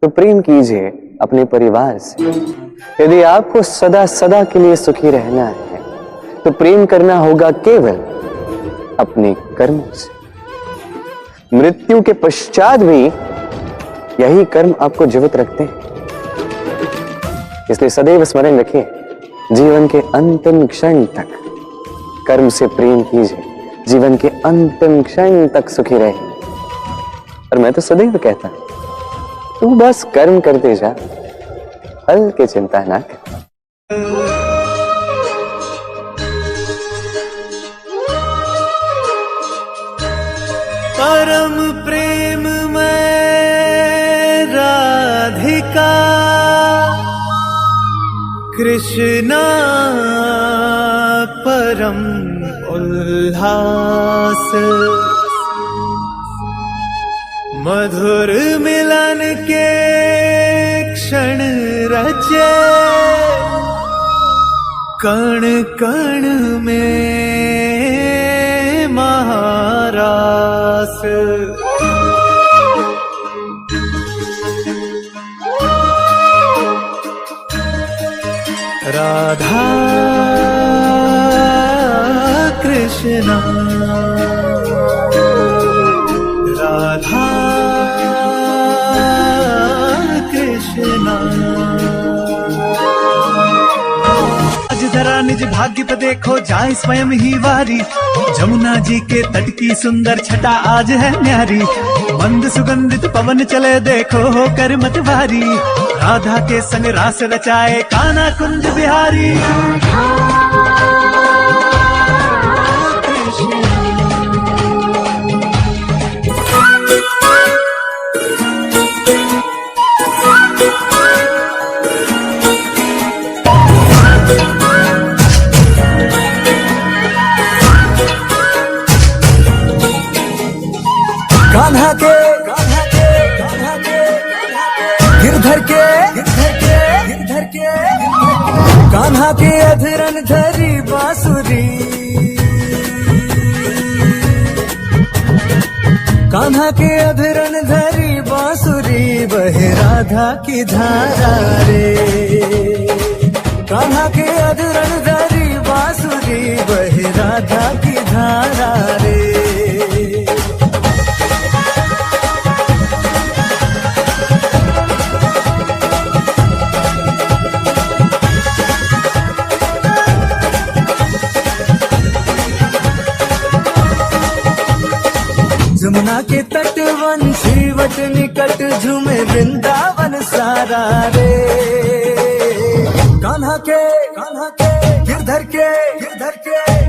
तो प्रेम कीजिए अपने परिवार से। यदि आपको सदा सदा के लिए सुखी रहना है तो प्रेम करना होगा केवल अपने कर्मों से। मृत्यु के पश्चात भी यही कर्म आपको जीवित रखते हैं। इसलिए सदैव स्मरण रखें, जीवन के अंतिम क्षण तक कर्म से प्रेम कीजिए। जीवन के अंतिम क्षण तक सुखी रहे। और मैं तो सदैव कहता हूं, तू बस कर्म करते जा, फल की चिंता ना कर। परम प्रेम में राधिका कृष्णा परम उल्लास। मधुर मिलन के क्षण रचे कण कण में महारास। राधा कृष्णा राधा कृष्णा। आज धरा निज भाग्य पे देखो जाए स्वयं ही वारी। जमुना जी के तट की सुंदर छटा आज है न्यारी। मंद सुगंधित पवन चले देखो होकर मतवारी। राधा के संग रास रचाए कान्हा कुंज बिहारी। कान्हा के अधरन धरी बांसुरी, कान्हा के अधरन धरी बांसुरी, बहे राधा की धारा रे। कान्हा के अधरन धरी बांसुरी, बहे राधा की धारा रे। जमुना के तट वंशी वट निकट झूमे वृंदावन सारा रे। कान्हा के गिरधर के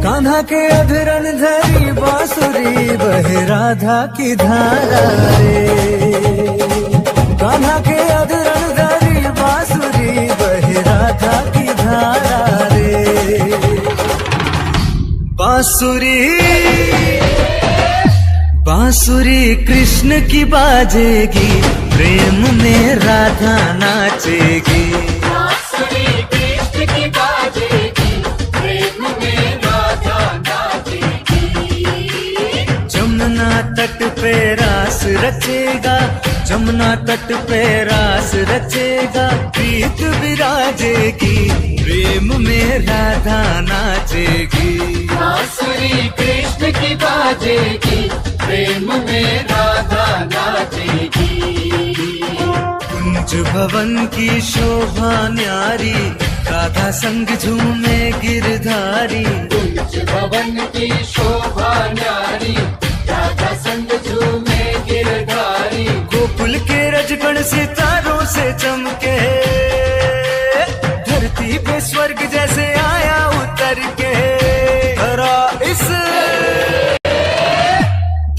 कान्हा के अधरन धरी बांसुरी, बहे राधा की धारा रे। कान्हा के अधरन धरी बांसुरी, बहे राधा की धारा रे। बांसुरी बांसुरी कृष्ण की बाजेगी, प्रेम में राधा नाचेगी। बांसुरी कृष्ण की बाजेगी, प्रेम में राधा नाचेगी। जमुना तट पे रास रचेगा, जमुना तट पे रास रचेगा, प्रीत विराजेगी, प्रेम में राधा नाचेगी। बांसुरी कृष्ण की बाजेगी, प्रेम में राधा नाचेगी। कुंज भवन की शोभा न्यारी, राधा संग झूमे गिरधारी। कुंज भवन की शोभा न्यारी, राधा संग झूमे गिरधारी। गोकुल के रजगण सितारों से चमके, धरती पे स्वर्ग जैसे आया उतर के।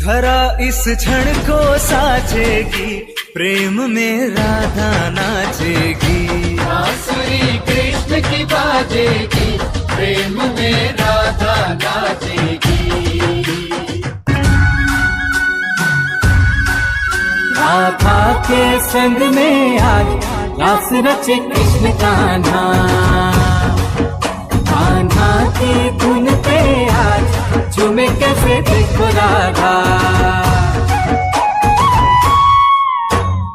धरा इस क्षण को साजेगी, प्रेम में राधा नाचेगी। बांसुरी कृष्ण की बाजेगी, प्रेम में राधा नाचेगी। राधा के संग में आज रास रचे कृष्ण कान्हा, कान्हा की धुन पे आज झूमे कैसे देखो राधा।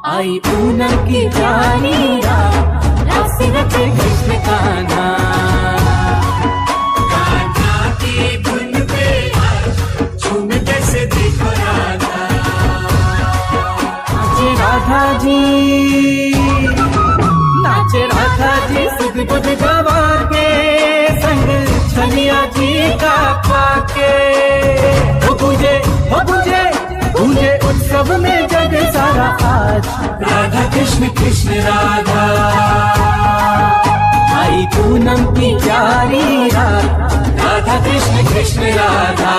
आई पूनम की प्यारी रात, रास रचे कृष्ण कान्हा, कान्हा की धुन पे आज झूमे कैसे देखो राधा। नाचे राधा जी, नाचे राधा जी, सुध बुध गवा के संग छलिया जी का पाके। गूंजे उत्सव में जग सारा आज, राधा कृष्ण कृष्ण राधा। आई पूनम की प्यारी रात, राधा कृष्ण कृष्ण राधा।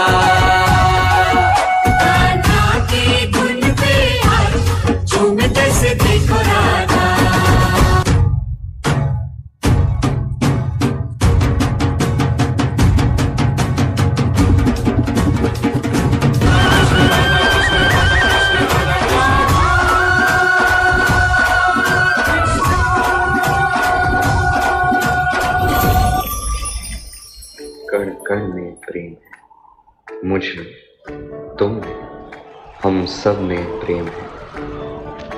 कान्हा की धुन पे आज झूमे कैसे देखो राधा। कण कण में प्रेम है, मुझ में, तुम में, हम सब में प्रेम है।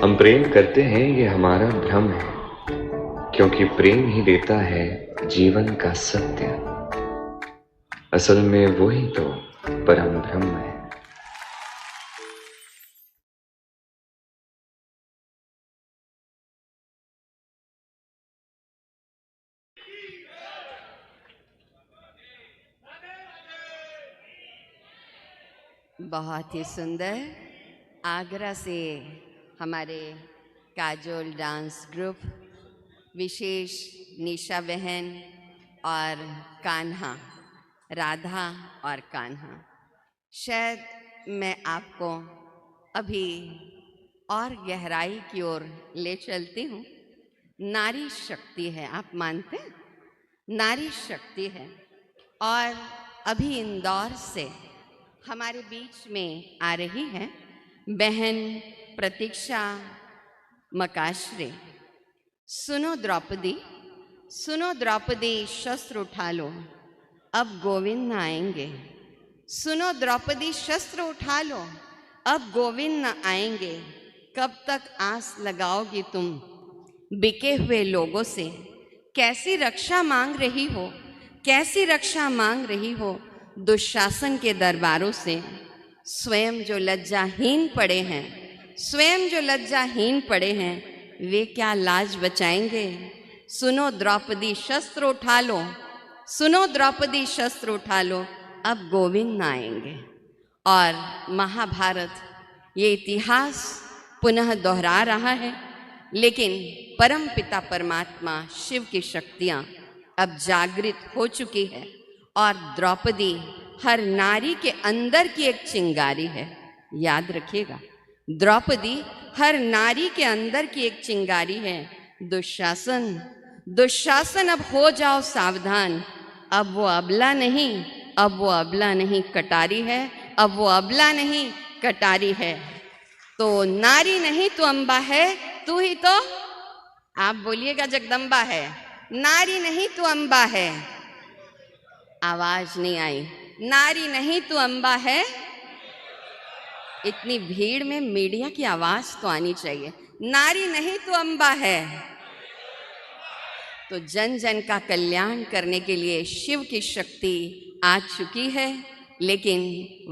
हम प्रेम करते हैं, ये हमारा भ्रम है, क्योंकि प्रेम ही देता है जीवन का सत्य। असल में वही तो परम ब्रह्म है। बहुत ही सुंदर। आगरा से हमारे काजोल डांस ग्रुप, विशेष निशा बहन और कान्हा, राधा और कान्हा। शायद मैं आपको अभी और गहराई की ओर ले चलती हूँ। नारी शक्ति है, आप मानते हैं? नारी शक्ति है। और अभी इंदौर से हमारे बीच में आ रही है बहन प्रतीक्षा मकाश्रे। सुनो द्रौपदी, सुनो द्रौपदी शस्त्र उठा लो, अब गोविंद न आएंगे। सुनो द्रौपदी शस्त्र उठा लो, अब गोविंद न आएंगे। कब तक आस लगाओगी तुम बिके हुए लोगों से? कैसी रक्षा मांग रही हो, कैसी रक्षा मांग रही हो दुशासन के दरबारों से? स्वयं जो लज्जाहीन पड़े हैं, स्वयं जो लज्जाहीन पड़े हैं, वे क्या लाज बचाएंगे? सुनो द्रौपदी शस्त्र उठा लो, सुनो द्रौपदी शस्त्र उठा लो, अब गोविंद न आएंगे। और महाभारत ये इतिहास पुनः दोहरा रहा है, लेकिन परम पिता परमात्मा शिव की शक्तियां अब जागृत हो चुकी है और द्रौपदी हर नारी के अंदर की एक चिंगारी है। याद रखिएगा, द्रौपदी हर नारी के अंदर की एक चिंगारी है। दुशासन, दुशासन अब हो जाओ सावधान, अब वो अबला नहीं, अब वो अबला नहीं कटारी है, अब वो अबला नहीं कटारी है। तो नारी नहीं तू अम्बा है, तू ही तो, आप बोलिएगा जगदम्बा है। नारी नहीं तू अम्बा है, आवाज नहीं आई। नारी नहीं तू अम्बा है, इतनी भीड़ में मीडिया की आवाज तो आनी चाहिए। नारी नहीं तू अम्बा है। तो जन जन का कल्याण करने के लिए शिव की शक्ति आ चुकी है, लेकिन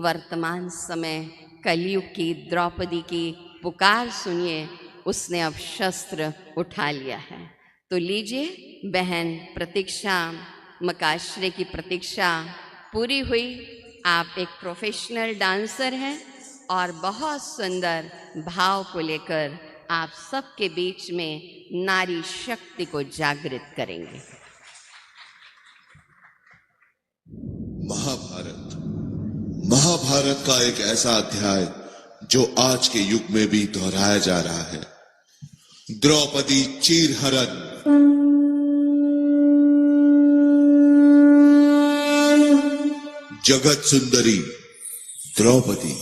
वर्तमान समय कलयुग की द्रौपदी की पुकार सुनिए, उसने अब शस्त्र उठा लिया है। तो लीजिए बहन प्रतीक्षा, मकाश्रे की प्रतीक्षा पूरी हुई। आप एक प्रोफेशनल डांसर हैं और बहुत सुंदर भाव को लेकर आप सबके बीच में नारी शक्ति को जागृत करेंगे। महाभारत, महाभारत का एक ऐसा अध्याय जो आज के युग में भी दोहराया जा रहा है। द्रौपदी चीरहरण, जगत सुंदरी द्रौपदी।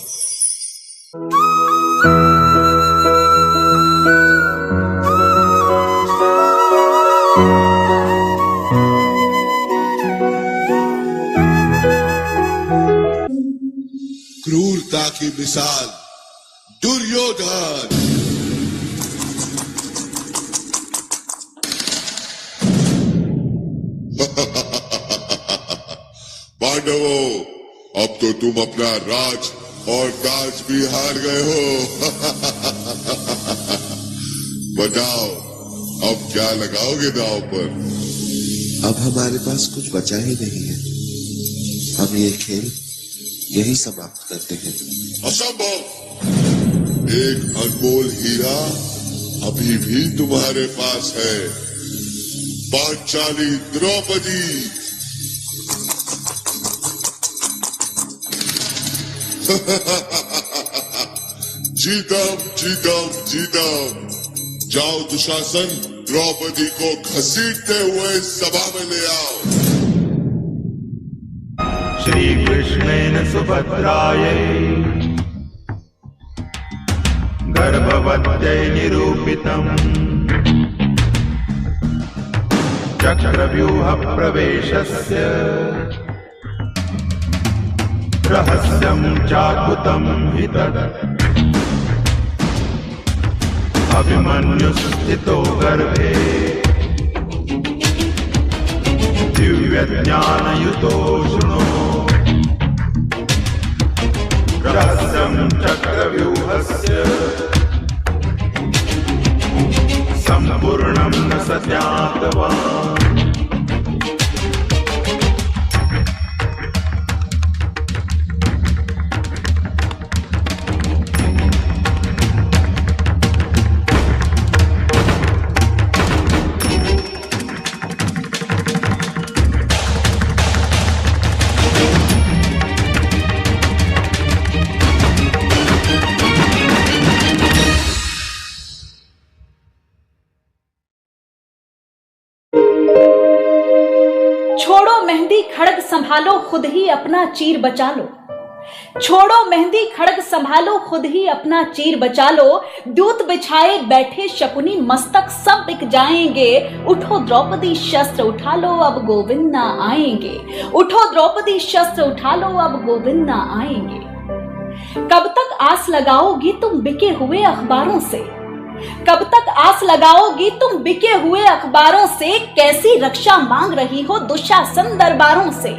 क्रूरता की मिसाल दुर्योधन। पांडवों, अब तो तुम अपना राज और ताज भी हार गए हो। बताओ अब क्या लगाओगे दांव पर? अब हमारे पास कुछ बचा ही नहीं है, हम ये खेल यही समाप्त करते हैं। असंभव! एक अनमोल हीरा अभी भी तुम्हारे पास है, पांचाली द्रौपदी। जीतम जीतम जीतम। जाओ दुशासन, द्रौपदी को घसीटते हुए सभा में ले आओ। श्रीकृष्णेन सुभद्रायै गर्भवत्यै निरूपितम् चक्रव्यूहप्रवेशस्य रहस्यं चाद्भुतं हि तत्। अभिमन्युस्थितो गर्भे दिव्यज्ञानयुतो शृणु रहस्यं चक्रव्यूहस्य सम्पूर्णं न स ज्ञातवान्। छोड़ो मेहंदी खड़ग संभालो, खुद ही अपना चीर बचा लो। छोड़ो मेहंदी खड़ग संभालो, खुद ही अपना चीर बचा लो। दूत बिछाए बैठे शकुनी, मस्तक सब बिक जाएंगे। उठो द्रौपदी शस्त्र उठा लो, अब गोविंद ना आएंगे। उठो द्रौपदी शस्त्र उठा लो, अब गोविंद ना आएंगे। कब तक आस लगाओगी तुम बिके हुए अखबारों से? कब तक आस लगाओगी तुम बिके हुए अखबारों से? कैसी रक्षा मांग रही हो दुशासन दरबारों से?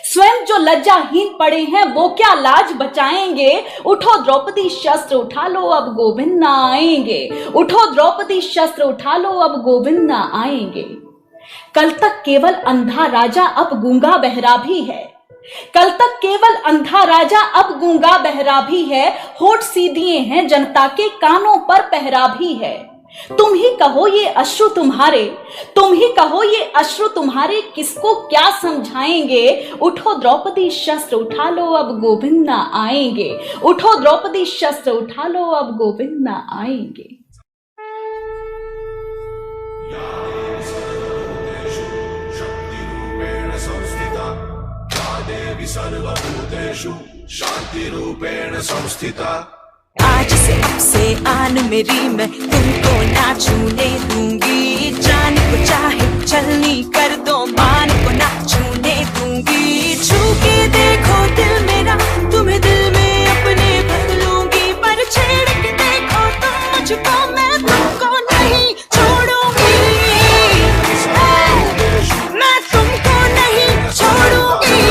स्वयं जो लज्जाहीन पड़े हैं वो क्या लाज बचाएंगे? उठो द्रौपदी शस्त्र उठा लो, अब गोविंद ना आएंगे। उठो द्रौपदी शस्त्र उठा लो, अब गोविंद ना आएंगे। कल तक केवल अंधा राजा अब गूंगा बहरा भी है। कल तक केवल अंधा राजा अब गूंगा बहरा भी है। होठ सीधिए हैं जनता के कानों पर पहरा भी है। तुम ही कहो ये अश्रु तुम्हारे, तुम ही कहो ये अश्रु तुम्हारे, किसको क्या समझाएंगे? उठो द्रौपदी शस्त्र उठा लो, अब गोविंद ना आएंगे। उठो द्रौपदी शस्त्र उठा लो, अब गोविंद ना आएंगे। सर्वभूतेषु शांति रूपेण संस्थिता। आज से अब से आन मेरी, मैं तुमको ना छूने दूंगी। जान को चाहे चलनी कर दो, मान को ना छूने दूंगी। छू के देखो दिल मेरा, तुम्हें दिल में अपने भर लूंगी। पर छेड़ के देखो तुम मुझको, मैं तुमको नहीं छोड़ूंगी। मैं तुमको नहीं छोड़ूंगी।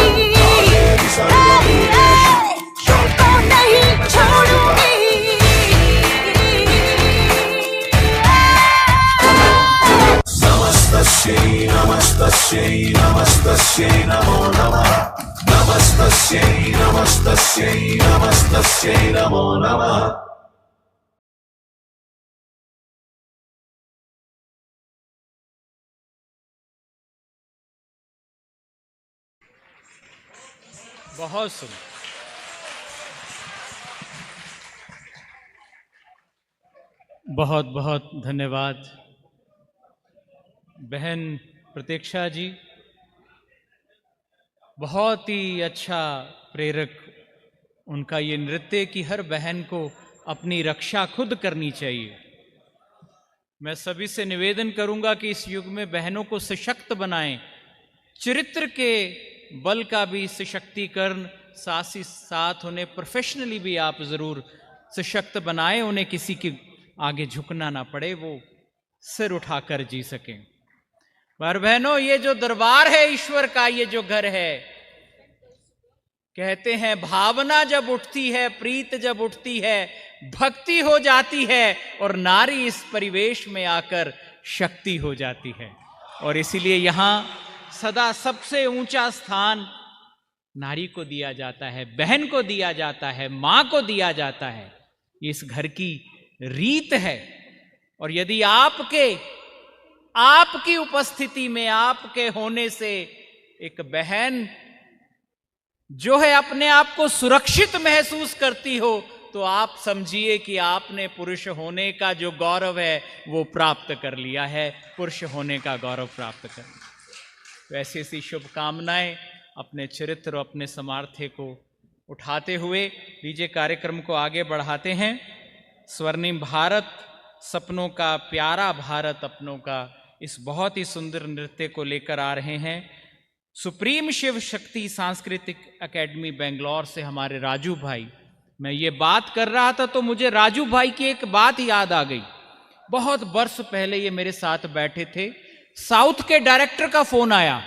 तुमको नहीं छोड़ूंगी। नमस्तस्यै नमस्तस्यै नमस्तस्यै नमो नमः। नमस्तस्यै नमस्तस्यै नमस्तस्यै नमो नमः। बहुत सुंदर। बहुत बहुत धन्यवाद बहन प्रतीक्षा जी। बहुत ही अच्छा प्रेरक उनका ये नृत्य कि हर बहन को अपनी रक्षा खुद करनी चाहिए। मैं सभी से निवेदन करूंगा कि इस युग में बहनों को सशक्त बनाएं। चरित्र के बल का भी सशक्तिकरण, साथ ही साथ उन्हें प्रोफेशनली भी आप जरूर सशक्त बनाएं। उन्हें किसी के आगे झुकना ना पड़े, वो सिर उठाकर जी सकें। पर बहनों, ये जो दरबार है ईश्वर का, ये जो घर है, कहते हैं भावना जब उठती है, प्रीत जब उठती है, भक्ति हो जाती है और नारी इस परिवेश में आकर शक्ति हो जाती है। और इसीलिए यहां सदा सबसे ऊंचा स्थान नारी को दिया जाता है, बहन को दिया जाता है, मां को दिया जाता है। ये इस घर की रीत है। और यदि आपकी उपस्थिति में, आपके होने से एक बहन जो है अपने आप को सुरक्षित महसूस करती हो, तो आप समझिए कि आपने पुरुष होने का जो गौरव है वो प्राप्त कर लिया है, पुरुष होने का गौरव प्राप्त कर लिया। तो ऐसी ऐसी शुभकामनाएं अपने चरित्र और अपने सामर्थ्य को उठाते हुए लीजिए कार्यक्रम को आगे बढ़ाते हैं। स्वर्णिम भारत, सपनों का प्यारा भारत अपनों का, इस बहुत ही सुंदर नृत्य को लेकर आ रहे हैं सुप्रीम शिव शक्ति सांस्कृतिक एकेडमी बेंगलोर से हमारे राजू भाई। मैं ये बात कर रहा था तो मुझे राजू भाई की एक बात याद आ गई। बहुत वर्ष पहले ये मेरे साथ बैठे थे, साउथ के डायरेक्टर का फोन आया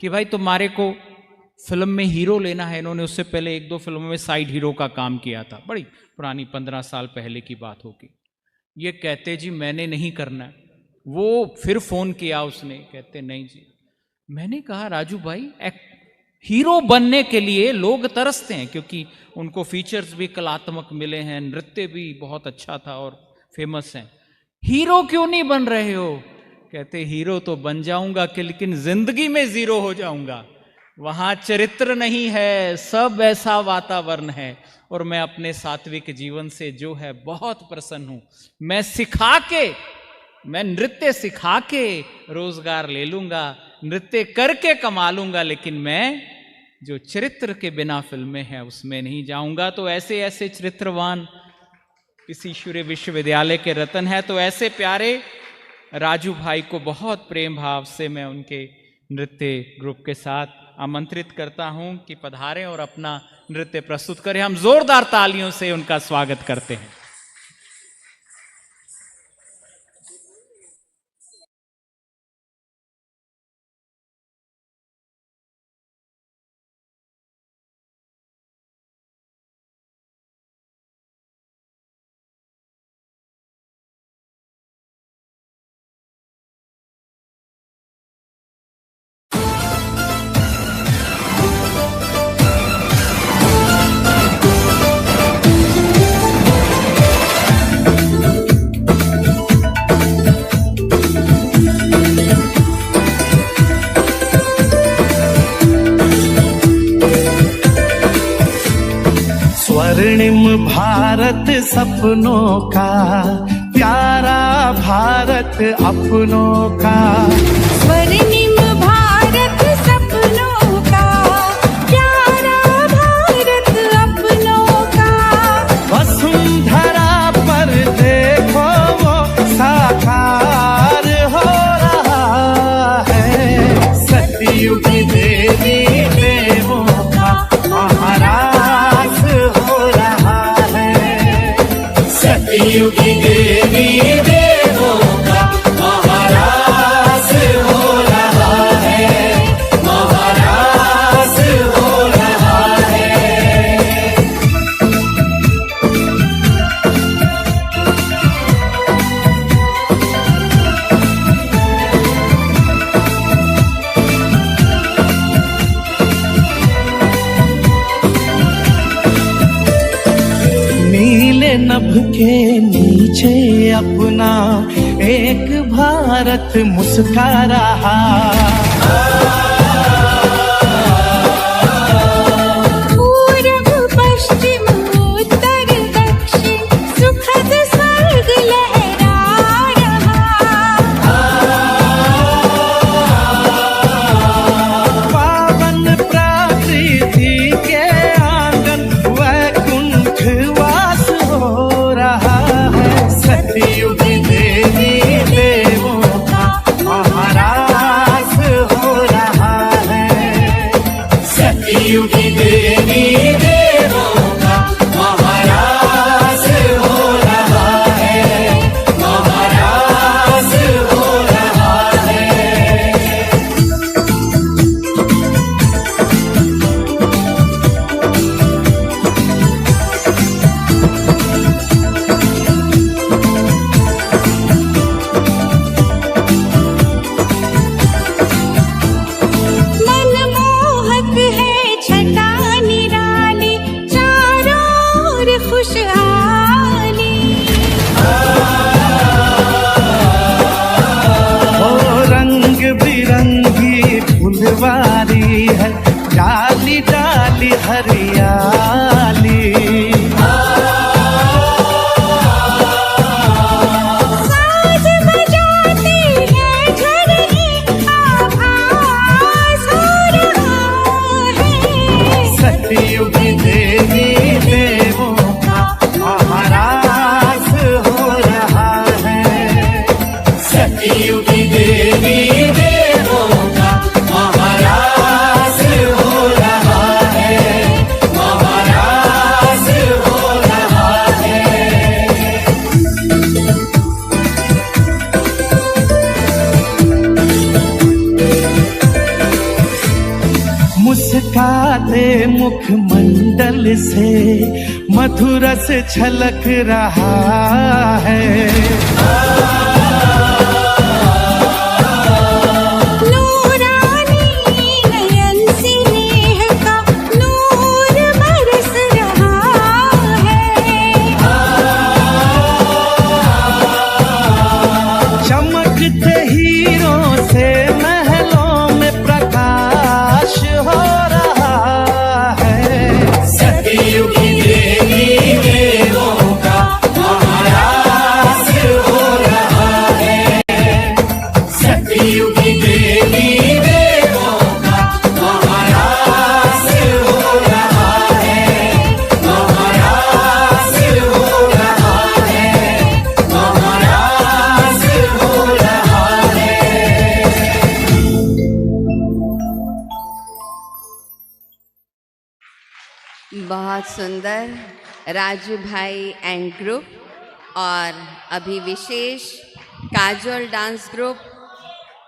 कि भाई तुम्हारे को फिल्म में हीरो लेना है। इन्होंने उससे पहले 1-2 फिल्मों में साइड हीरो का काम किया था, बड़ी पुरानी 15 साल पहले की बात होगी। ये कहते जी मैंने नहीं करना। वो फिर फोन किया उसने, कहते नहीं जी। मैंने कहा राजू भाई, हीरो बनने के लिए लोग तरसते हैं क्योंकि उनको फीचर्स भी कलात्मक मिले हैं, नृत्य भी बहुत अच्छा था और फेमस हैं, हीरो क्यों नहीं बन रहे हो? कहते हीरो तो बन जाऊंगा कि लेकिन जिंदगी में जीरो हो जाऊंगा। वहां चरित्र नहीं है, सब ऐसा वातावरण है। और मैं अपने सात्विक जीवन से जो है बहुत प्रसन्न हूं। मैं नृत्य सिखा के रोजगार ले लूंगा, नृत्य करके कमा लूंगा, लेकिन मैं जो चरित्र के बिना फिल्में हैं उसमें नहीं जाऊंगा। तो ऐसे ऐसे चरित्रवान इस ईश्वरीय विश्वविद्यालय के रतन है। तो ऐसे प्यारे राजू भाई को बहुत प्रेम भाव से मैं उनके नृत्य ग्रुप के साथ आमंत्रित करता हूं कि पधारें और अपना नृत्य प्रस्तुत करें। हम जोरदार तालियों से उनका स्वागत करते हैं। स्वर्णिम भारत सपनों का, प्यारा भारत अपनों का। स्वर्णिम भारत सपनों का, प्यारा भारत अपनों का। वसुंधरा पर देखो वो साकार हो रहा है। सतयुग देवी देवों का महाराज हो रहा है। सतयुग देवी देवों का महाराज हो रहा है, महाराज हो रहा है। नीले नभ के नीचे अपना एक भारत मुस्का रहा। पूरब पश्चिम उत्तर दक्षिण सुखद स्वर्ग लहरा रहा। पावन प्रकृति के आंगन वैकुंठ वास हो रहा है। सतयुग देवी देवों का महाराज हो रहा है। सतयुग देवी देवों का महाराज हो रहा है, महाराज हो रहा है। मनमोहक है छटा निराली, चारों ओर खुशहाली। ओ रंग बिरंगी फुलवारी है, डाली डाली हरियाली। साज बजाते हैं झरने, आभास हो रहा है। सतयुग देवी देवों का महाराज हो रहा है। सतयुग देवी देवों का महाराज हो रहा है, महाराज हो रहा है। मुस्काते मुखमंडल से मधुरस छलक रहा है। नूरानी नयन से नेह का नूर बरस रहा है। चमकते हीरों से महलों में प्रकाश हो रहा है। सतयुग देवी देवों का महाराज हो रहा बहुत सुंदर राजू भाई एंड ग्रुप, और अभी विशेष काजोल डांस ग्रुप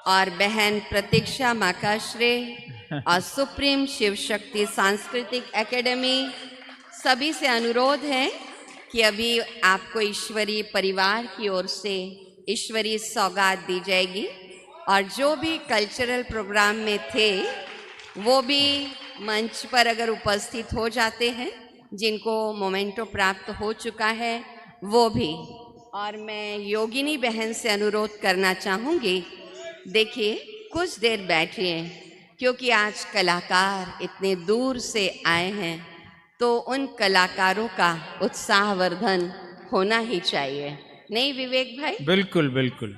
और बहन प्रतीक्षा माकाश्रे और सुप्रीम शिव शक्ति सांस्कृतिक एकेडमी, सभी से अनुरोध है कि अभी आपको ईश्वरीय परिवार की ओर से ईश्वरीय सौगात दी जाएगी, और जो भी कल्चरल प्रोग्राम में थे वो भी मंच पर अगर उपस्थित हो जाते हैं, जिनको मोमेंटो प्राप्त हो चुका है वो भी। और मैं योगिनी बहन से अनुरोध करना चाहूँगी, देखिए कुछ देर बैठिए, क्योंकि आज कलाकार इतने दूर से आए हैं, तो उन कलाकारों का उत्साहवर्धन होना ही चाहिए, नहीं विवेक भाई? बिल्कुल बिल्कुल।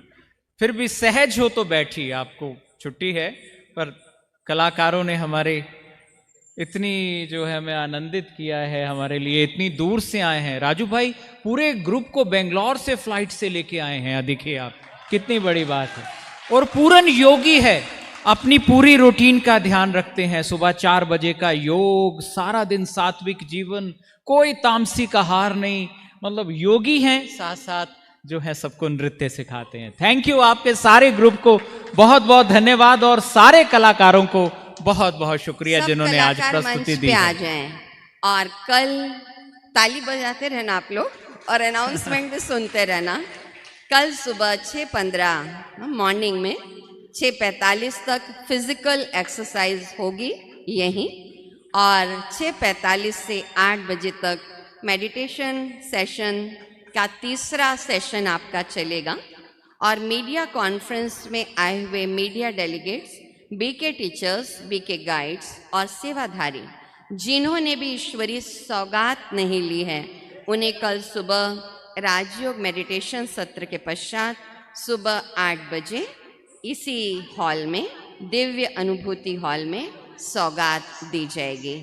फिर भी सहज हो तो बैठिए, आपको छुट्टी है, पर कलाकारों ने हमारे इतनी जो है हमें आनंदित किया है, हमारे लिए इतनी दूर से आए हैं। राजू भाई पूरे ग्रुप को बेंगलोर से फ्लाइट से लेके आए हैं, देखिए आप, कितनी बड़ी बात है। और पूरन योगी है, अपनी पूरी रूटीन का ध्यान रखते हैं, सुबह 4 बजे का योग, सारा दिन सात्विक जीवन, कोई तामसिक आहार नहीं, मतलब योगी हैं, साथ साथ जो है सबको नृत्य सिखाते हैं। थैंक यू, आपके सारे ग्रुप को बहुत बहुत धन्यवाद, और सारे कलाकारों को बहुत बहुत शुक्रिया जिन्होंने आज प्रस्तुति दी। आ जाएं, और कल ताली बजाते रहना आप लोग, और अनाउंसमेंट भी सुनते रहना। कल सुबह 6:15 मॉर्निंग में 6:45 तक फिजिकल एक्सरसाइज होगी यहीं, और 6:45 से 8 बजे तक मेडिटेशन सेशन का तीसरा सेशन आपका चलेगा। और मीडिया कॉन्फ्रेंस में आए हुए media delegates, BK teachers, BK guides और सेवाधारी जिन्होंने भी ईश्वरीय सौगात नहीं ली है, उन्हें कल सुबह राजयोग मेडिटेशन सत्र के पश्चात सुबह 8 बजे इसी हॉल में, दिव्य अनुभूति हॉल में सौगात दी जाएगी।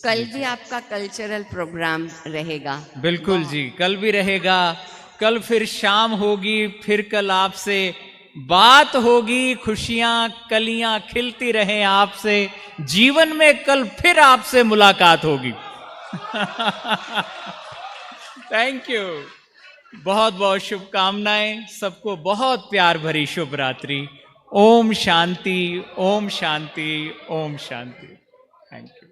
कल भी आपका कल्चरल प्रोग्राम रहेगा? बिल्कुल जी, कल भी रहेगा। कल फिर शाम होगी, फिर कल आपसे बात होगी, खुशियां कलियां खिलती रहें आपसे, जीवन में कल फिर आपसे मुलाकात होगी। थैंक यू, बहुत बहुत शुभकामनाएं, सबको बहुत प्यार भरी शुभ रात्रि। ओम शांति, ओम शांति, ओम शांति। Thank you.